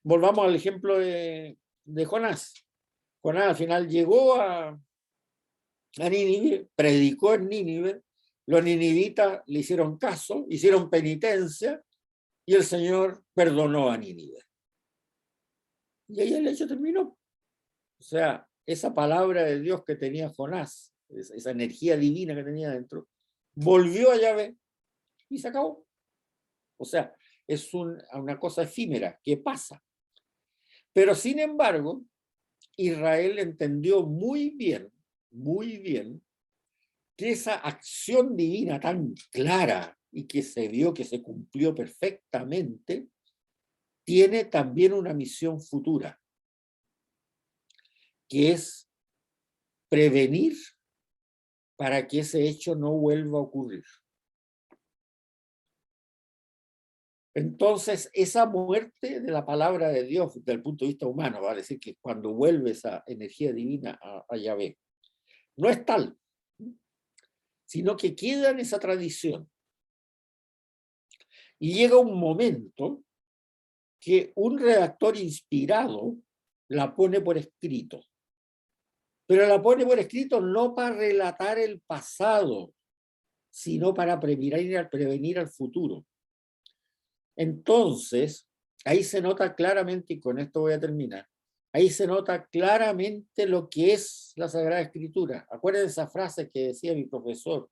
Volvamos al ejemplo de Jonás. Jonás al final llegó a Nínive, predicó en Nínive, los ninivitas le hicieron caso, hicieron penitencia, y el Señor perdonó a Nínive. Y ahí el hecho terminó. O sea, esa palabra de Dios que tenía Jonás, esa energía divina que tenía dentro, volvió a Yahvé y se acabó. O sea, es una cosa efímera que pasa. Pero sin embargo, Israel entendió muy bien, que esa acción divina tan clara y que se vio que se cumplió perfectamente, tiene también una misión futura, que es prevenir para que ese hecho no vuelva a ocurrir. Entonces, esa muerte de la palabra de Dios, desde el punto de vista humano, va a decir que cuando vuelve esa energía divina a Yahvé, no es tal, sino que queda en esa tradición. Y llega un momento que un redactor inspirado la pone por escrito. Pero la pone por escrito no para relatar el pasado, sino para prevenir al futuro. Entonces, ahí se nota claramente, y con esto voy a terminar, ahí se nota claramente lo que es la Sagrada Escritura. Acuérdense esa frase que decía mi profesor,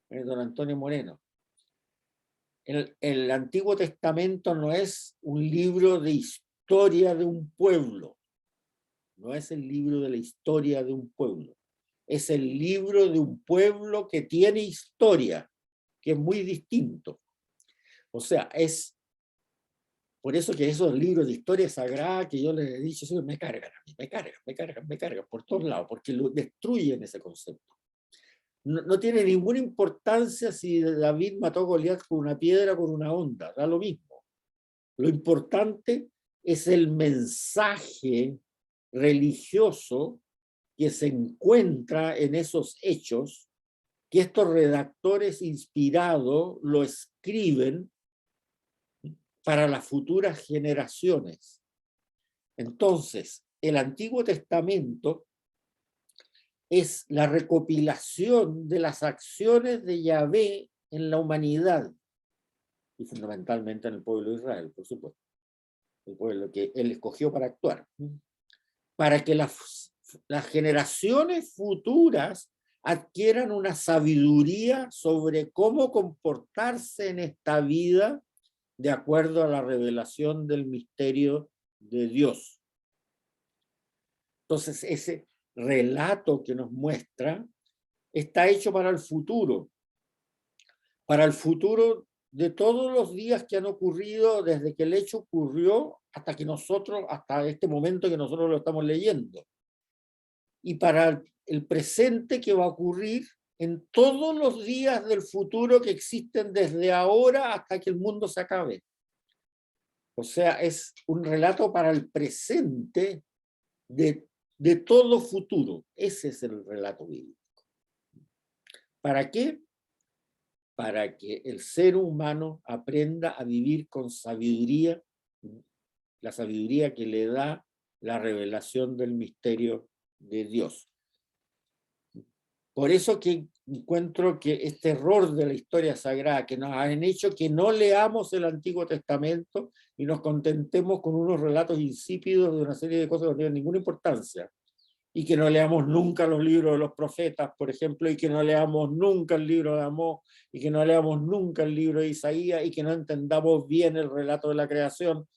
don Antonio Moreno. El Antiguo Testamento no es un libro de historia de un pueblo, no es el libro de la historia de un pueblo, es el libro de un pueblo que tiene historia, que es muy distinto. O sea, es por eso que esos libros de historia sagrada que yo les he dicho, me cargan a mí, me cargan por todos lados, porque lo destruyen ese concepto. No tiene ninguna importancia si David mató a Goliat con una piedra o con una onda, da lo mismo. Lo importante es el mensaje religioso que se encuentra en esos hechos, que estos redactores inspirados lo escriben para las futuras generaciones. Entonces, el Antiguo Testamento es la recopilación de las acciones de Yahvé en la humanidad y fundamentalmente en el pueblo de Israel, por supuesto, el pueblo que él escogió para actuar, para que las generaciones futuras adquieran una sabiduría sobre cómo comportarse en esta vida de acuerdo a la revelación del misterio de Dios. Entonces, ese relato que nos muestra está hecho para el futuro de todos los días que han ocurrido desde que el hecho ocurrió hasta este momento que nosotros lo estamos leyendo. Y para el presente que va a ocurrir en todos los días del futuro que existen desde ahora hasta que el mundo se acabe. O sea, es un relato para el presente de todo futuro. Ese es el relato bíblico. ¿Para qué? Para que el ser humano aprenda a vivir con sabiduría, la sabiduría que le da la revelación del misterio de Dios. Por eso que encuentro que este error de la historia sagrada que nos han hecho que no leamos el Antiguo Testamento y nos contentemos con unos relatos insípidos de una serie de cosas que no tienen ninguna importancia, y que no leamos nunca los libros de los profetas, por ejemplo, y que no leamos nunca el libro de Amós, y que no leamos nunca el libro de Isaías, y que no entendamos bien el relato de la creación,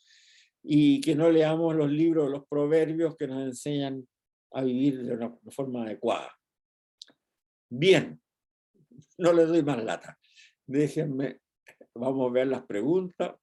y que no leamos los libros de los proverbios que nos enseñan a vivir de una forma adecuada. Bien, no les doy más lata. Déjenme, vamos a ver las preguntas.